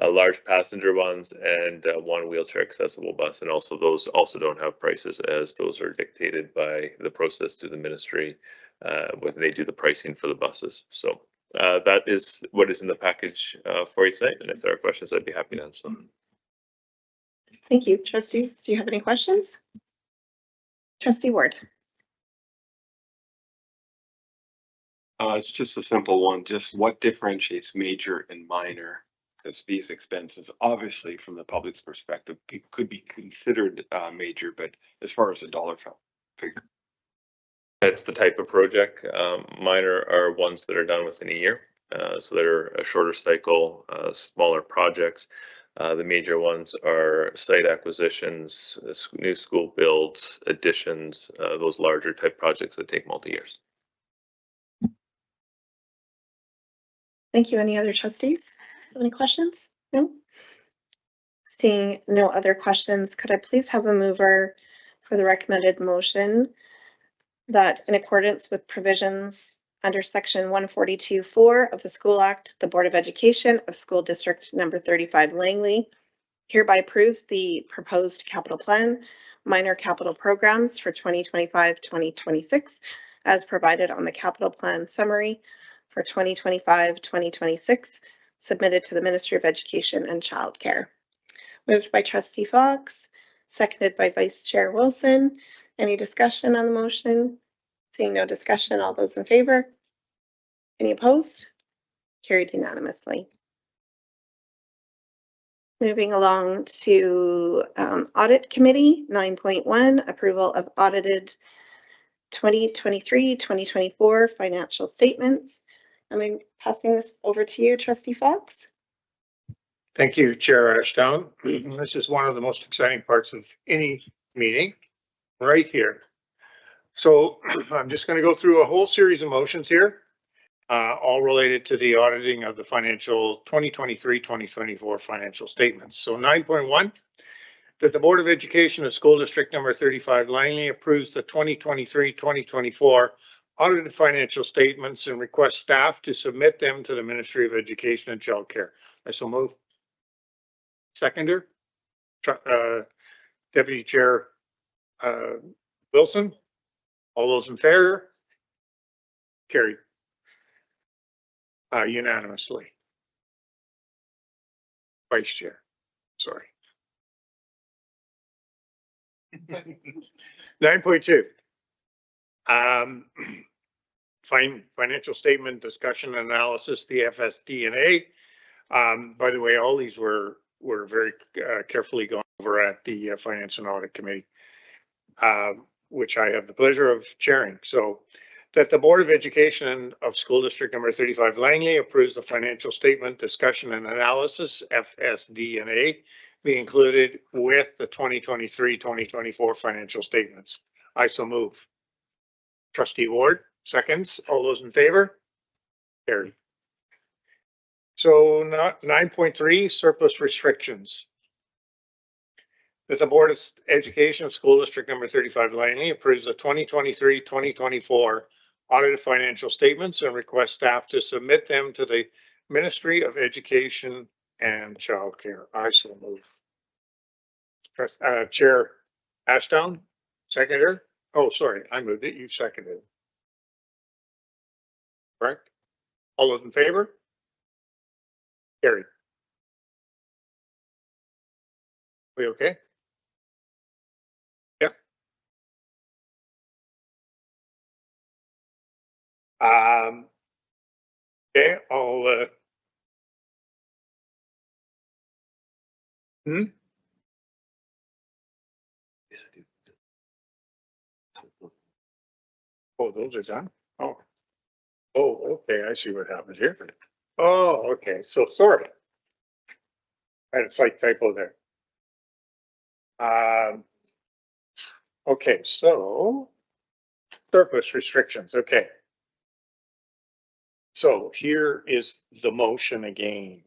Speaker 12: large passenger ones and 1 wheelchair accessible bus, and also those also don't have prices, as those are dictated by the process to the ministry when they do the pricing for the buses. So that is what is in the package for you tonight, and if there are questions, I'd be happy to answer them.
Speaker 1: Thank you. Trustees, do you have any questions? Trustee Ward.
Speaker 13: It's just a simple one. Just what differentiates major and minor? Because these expenses, obviously, from the public's perspective, could be considered major, but as far as the dollar figure.
Speaker 12: It's the type of project. Minor are ones that are done within a year. So they're a shorter cycle, smaller projects. The major ones are site acquisitions, new school builds, additions, those larger type projects that take multi-years.
Speaker 1: Thank you. Any other trustees have any questions? No? Seeing no other questions, could I please have a mover for the recommended motion that in accordance with provisions under section 142(4) of the School Act, the Board of Education of School District number 35 Langley hereby approves the proposed capital plan, minor capital programs for 2025-2026 as provided on the capital plan summary for 2025-2026 submitted to the Ministry of Education and Childcare. Moved by Trustee Fox, seconded by Vice Chair Wilson. Any discussion on the motion? Seeing no discussion, all those in favor? Any opposed? Carried unanimously. Moving along to Audit Committee, 9.1, approval of audited 2023-2024 financial statements. I'm passing this over to you, Trustee Fox.
Speaker 10: Thank you, Chair Ashdown. This is one of the most exciting parts of any meeting, right here. So I'm just going to go through a whole series of motions here, all related to the auditing of the financial 2023-2024 financial statements. So 9.1, that the Board of Education of School District number 35 Langley approves the 2023-2024 audited financial statements and requests staff to submit them to the Ministry of Education and Childcare. I so move. Seconder, Deputy Chair Wilson. All those in favor? Carried unanimously. Vice Chair, sorry. 9.2. Financial statement discussion and analysis, the FSD&A. By the way, all these were very carefully gone over at the Finance and Audit Committee, which I have the pleasure of chairing. So that the Board of Education of School District number 35 Langley approves the financial statement discussion and analysis, FSD&A, be included with the 2023-2024 financial statements. I so move. Trustee Ward, seconds. All those in favor? Carried. So 9.3, surplus restrictions. That the Board of Education of School District number 35 Langley approves the 2023-2024 audited financial statements and requests staff to submit them to the Ministry of Education and Childcare. I so move. Chair Ashdown, seconder. Oh, sorry, I moved it. You seconded. Correct. All those in favor? Carried. We okay? Yeah. Okay, I'll, oh, those are done? Oh. Oh, okay, I see what happened here. Oh, okay, so sorry. I had a slight typo there. Okay, so surplus restrictions, okay. So here is the motion again.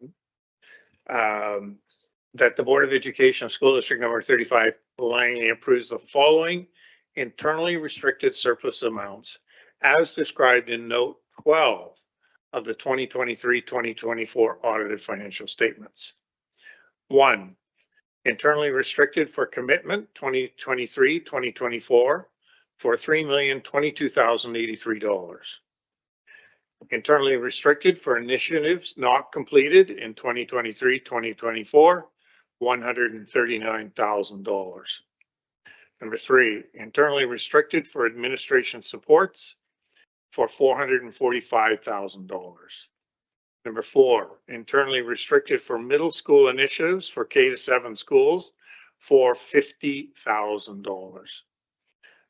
Speaker 10: That the Board of Education of School District number 35 Langley approves the following internally restricted surplus amounts as described in note 12 of the 2023-2024 audited financial statements. 1. Internally restricted for commitment 2023-2024 for $3,022,083. Internally restricted for initiatives not completed in 2023-2024, $139,000. Number 3, internally restricted for administration supports for $445,000. Number 4, internally restricted for middle school initiatives for K-7 schools for $50,000.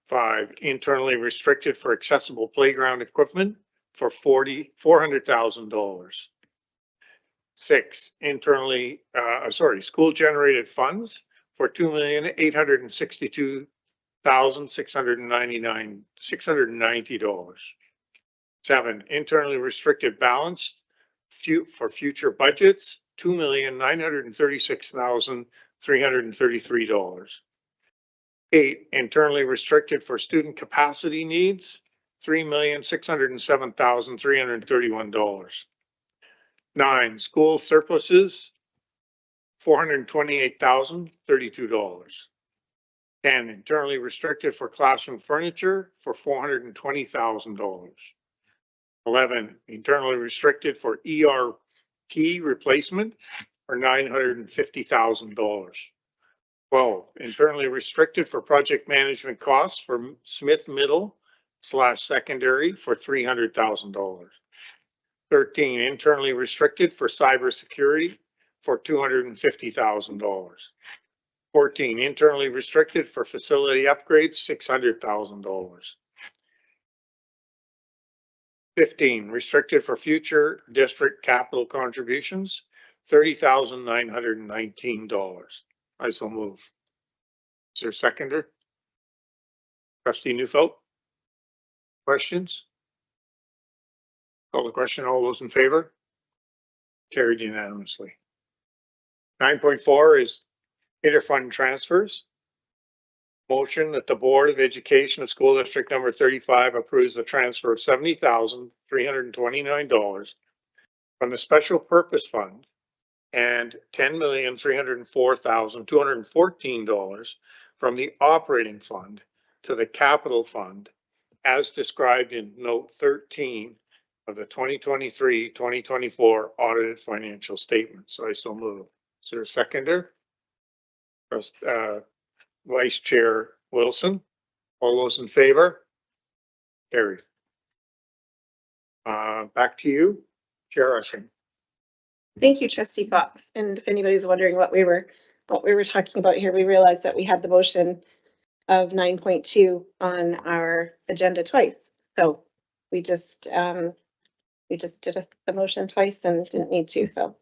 Speaker 10: 5, internally restricted for accessible playground equipment for $400,000. 6, internally, school generated funds for $2,862,690. 7, internally restricted balance for future budgets, $2,936,333. 8, internally restricted for student capacity needs, $3,607,331. 9, school surpluses, $428,032. 10, internally restricted for classroom furniture for $420,000. 11, internally restricted for ERP replacement for $950,000. 12, internally restricted for project management costs for Smith Middle / Secondary for $300,000. 13, internally restricted for cybersecurity for $250,000. 14, internally restricted for facility upgrades, $600,000. 15, restricted for future district capital contributions, $30,919. I so move. Is there a seconder? Trustee Neufeld? Questions? Call the question. All those in favor? Carried unanimously. 9.4 is interfund transfers. Motion that the Board of Education of School District number 35 approves the transfer of $70,329 from the Special Purpose Fund and $10,304,214 from the Operating Fund to the Capital Fund as described in Note 13 of the 2023-2024 audited financial statement. So I so move. Is there a seconder? Vice Chair Wilson. All those in favor? Carried. Back to you, Chair Ushing.
Speaker 1: Thank you, Trustee Fox. And if anybody's wondering what we were talking about here, we realized that we had the motion of 9.2 on our agenda twice. So we just did the motion twice and didn't need to. So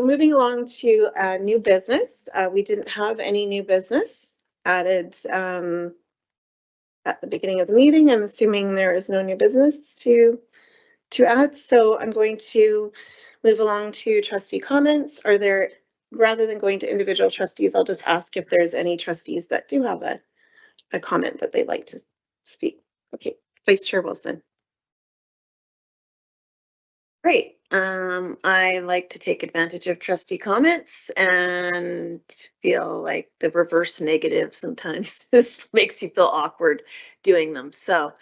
Speaker 1: moving along to new business, we didn't have any new business added at the beginning of the meeting. I'm assuming there is no new business to add. So I'm going to move along to trustee comments. Are there, rather than going to individual trustees, I'll just ask if there's any trustees that do have a comment that they'd like to speak. Okay, Vice Chair Wilson.
Speaker 2: Great. I like to take advantage of trustee comments and feel like the reverse negative sometimes makes you feel awkward doing them. So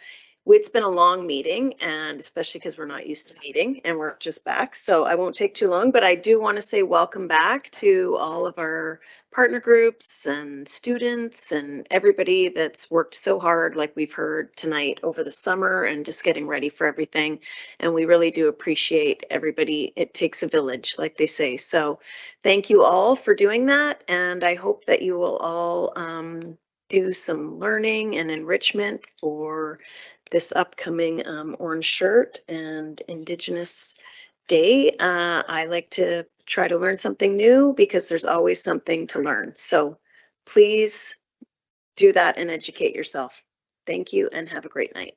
Speaker 2: It's been a long meeting, and especially because we're not used to meeting and we're just back. So I won't take too long, but I do want to say welcome back to all of our partner groups and students and everybody that's worked so hard, like we've heard tonight, over the summer and just getting ready for everything. And we really do appreciate everybody. It takes a village, like they say. So thank you all for doing that. And I hope that you will all do some learning and enrichment for this upcoming Orange Shirt and Indigenous Day. I like to try to learn something new because there's always something to learn. So please do that and educate yourself. Thank you and have a great night.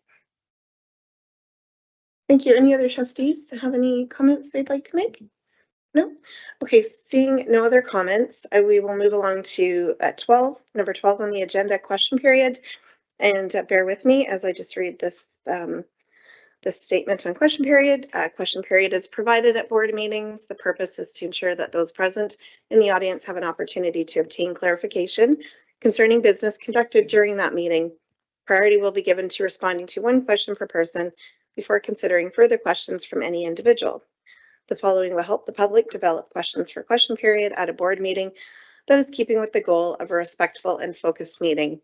Speaker 1: Thank you. Any other trustees have any comments they'd like to make? No? Okay, seeing no other comments, we will move along to number 12 on the agenda, question period. And bear with me as I just read this statement on question period. Question period is provided at board meetings. The purpose is to ensure that those present in the audience have an opportunity to obtain clarification concerning business conducted during that meeting. Priority will be given to responding to one question per person before considering further questions from any individual. The following will help the public develop questions for question period at a board meeting that is keeping with the goal of a respectful and focused meeting.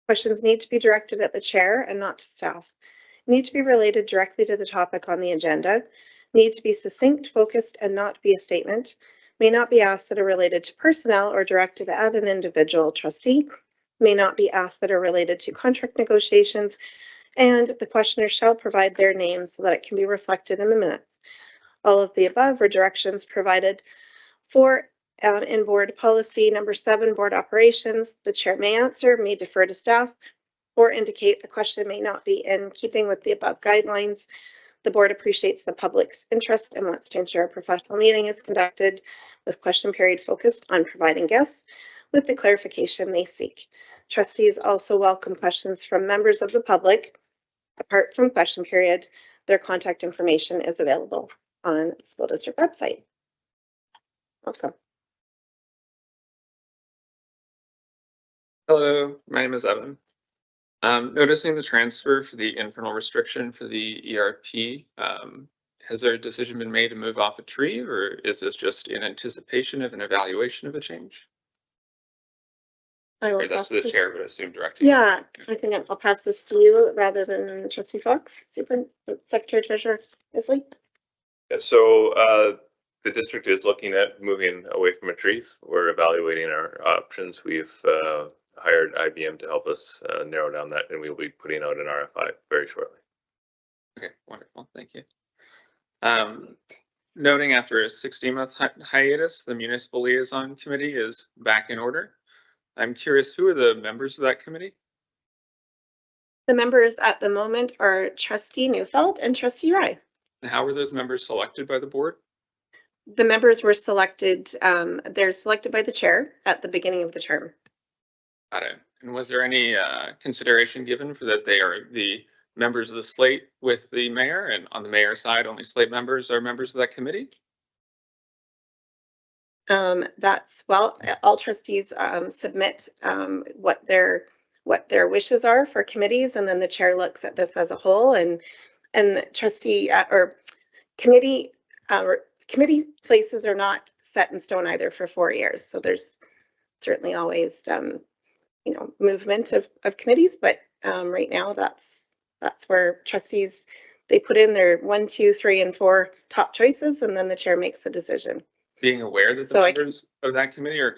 Speaker 1: Questions need to be directed at the chair and not to staff. Need to be related directly to the topic on the agenda. Need to be succinct, focused, and not be a statement. May not be asked that are related to personnel or directed at an individual trustee. May not be asked that are related to contract negotiations. And the questioner shall provide their name so that it can be reflected in the minutes. All of the above are directions provided for in board policy number 7, board operations. The chair may answer, may defer to staff, or indicate a question may not be in keeping with the above guidelines. The board appreciates the public's interest and wants to ensure a professional meeting is conducted with question period focused on providing guests with the clarification they seek. Trustees also welcome questions from members of the public. Apart from question period, their contact information is available on the school district website. Welcome.
Speaker 14: Hello, my name is Evan. Noticing the transfer for the internal restriction for the ERP, has there a decision been made to move off a tree, or is this just in anticipation of an evaluation of a change? Or that's to the chair, but I assume directly.
Speaker 1: Yeah, I think I'll pass this to you rather than Trustee Fox, Secretary Treasurer Isley.
Speaker 12: Yeah, so the district is looking at moving away from a tree. We're evaluating our options. We've hired IBM to help us narrow down that, and we'll be putting out an RFI very shortly.
Speaker 14: Okay, wonderful, thank you. Noting after a 16-month hiatus, the Municipal Liaison Committee is back in order. I'm curious, who are the members of that committee?
Speaker 1: The members at the moment are Trustee Neufeld and Trustee Rye.
Speaker 14: And how were those members selected by the board?
Speaker 1: The members were selected, they're selected by the chair at the beginning of the term.
Speaker 14: Got it. And was there any consideration given for that they are the members of the slate with the mayor, and on the mayor's side, only slate members are members of that committee?
Speaker 1: All trustees submit what their wishes are for committees, and then the chair looks at this as a whole, and trustee or committee places are not set in stone either for 4 years. So there's certainly always movement of committees, but right now that's where trustees, they put in their 1, 2, 3, and 4 top choices, and then the chair makes the decision.
Speaker 14: Being aware that the members of that committee are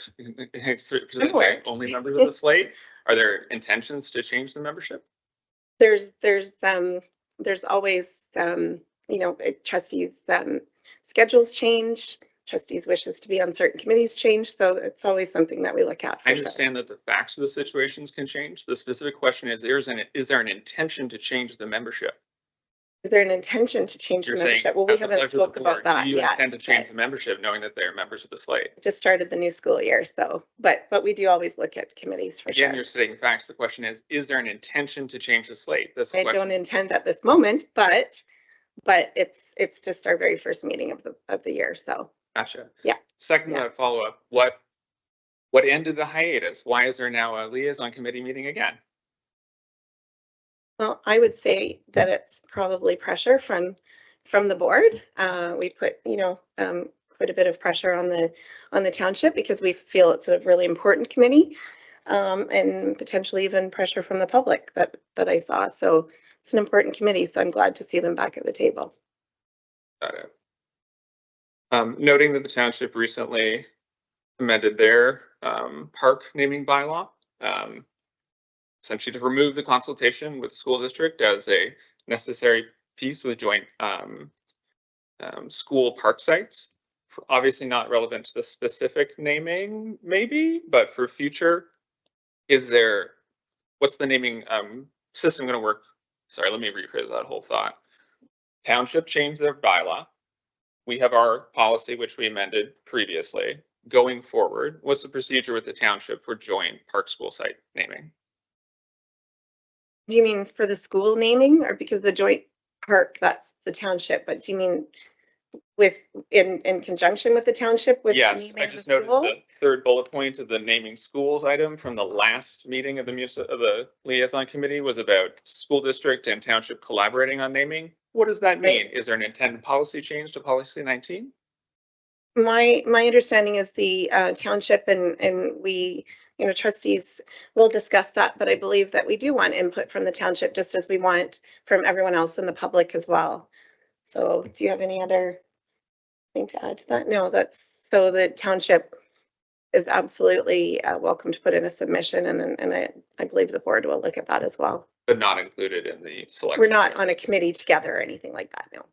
Speaker 14: only members of the slate, are there intentions to change the membership?
Speaker 1: There's always trustees schedules change, trustees wishes to be on certain committees change, so it's always something that we look at.
Speaker 14: I understand that the facts of the situations can change. The specific question is there an intention to change the membership? Is there an intention to change the membership? Well, we haven't spoke about that yet. Do you intend to change the membership knowing that they're members of the slate?
Speaker 1: Just started the new school year, so, but we do always look at committees for sure.
Speaker 14: Again, you're stating facts. The question is there an intention to change the slate? That's the
Speaker 1: question. I don't intend at this moment, but it's just our very first meeting of the year, so.
Speaker 14: Gotcha.
Speaker 1: Yeah.
Speaker 14: Second follow-up, what ended the hiatus? Why is there now a liaison committee meeting again?
Speaker 1: Well, I would say that it's probably pressure from the board. We put, quite a bit of pressure on the township because we feel it's a really important committee, and potentially even pressure from the public that I saw. So it's an important committee, so I'm glad to see them back at the table.
Speaker 14: Got it. Noting that the township recently amended their park naming bylaw, essentially to remove the consultation with the school district as a necessary piece with joint school park sites. Obviously not relevant to the specific naming, maybe, but for future, what's the naming system going to work? Sorry, let me rephrase that whole thought. Township changed their bylaw. We have our policy, which we amended previously. Going forward, what's the procedure with the township for joint park school site naming?
Speaker 1: Do you mean for the school naming, or because the joint park, that's the township, but do you mean in conjunction with the township with
Speaker 14: Yes, I
Speaker 1: naming
Speaker 14: just
Speaker 1: the
Speaker 14: noted
Speaker 1: school?
Speaker 14: the third bullet point of the naming schools item from the last meeting of the liaison committee was about school district and township collaborating on naming. What does that mean?
Speaker 1: Right.
Speaker 14: Is there an intended policy change to policy 19?
Speaker 1: My understanding is the township and we, trustees will discuss that, but I believe that we do want input from the township just as we want from everyone else in the public as well. So do you have any other thing to add to that? No, that's so the township is absolutely welcome to put in a submission, and I believe the board will look at that as well.
Speaker 14: But not included in the selection.
Speaker 1: We're not on a committee together or anything like that, no.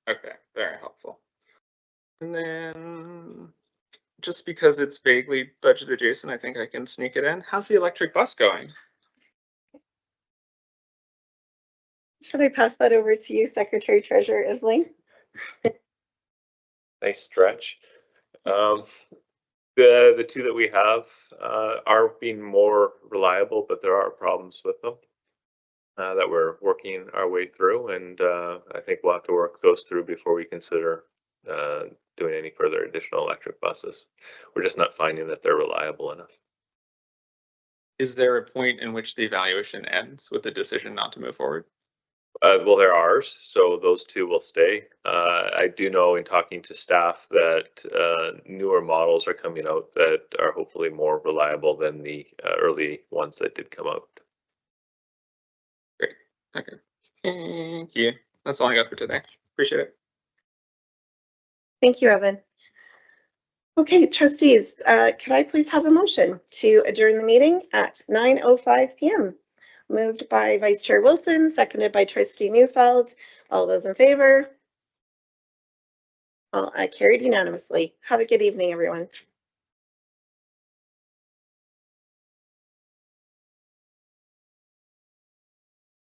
Speaker 14: Okay, very helpful. And then, just because it's vaguely budget adjacent, I think I can sneak it in. How's the electric bus going?
Speaker 1: Should I pass that over to you, Secretary Treasurer Isling?
Speaker 12: Nice stretch. The two that we have are being more reliable, but there are problems with them that we're working our way through, and I think we'll have to work those through before we consider doing any further additional electric buses. We're just not finding that they're reliable enough.
Speaker 14: Is there a point in which the evaluation ends with the decision not to move forward?
Speaker 12: Well, they're ours, so those two will stay. I do know in talking to staff that newer models are coming out that are hopefully more reliable than the early ones that did come out.
Speaker 14: Great. Okay. Thank you. That's all I got for today. Appreciate it.
Speaker 1: Thank you, Evan. Okay, trustees, could I please have a motion to adjourn the meeting at 9:05 p.m.? Moved by Vice Chair Wilson, seconded by Trustee Neufeld. All those in favor? Carried unanimously. Have a good evening, everyone.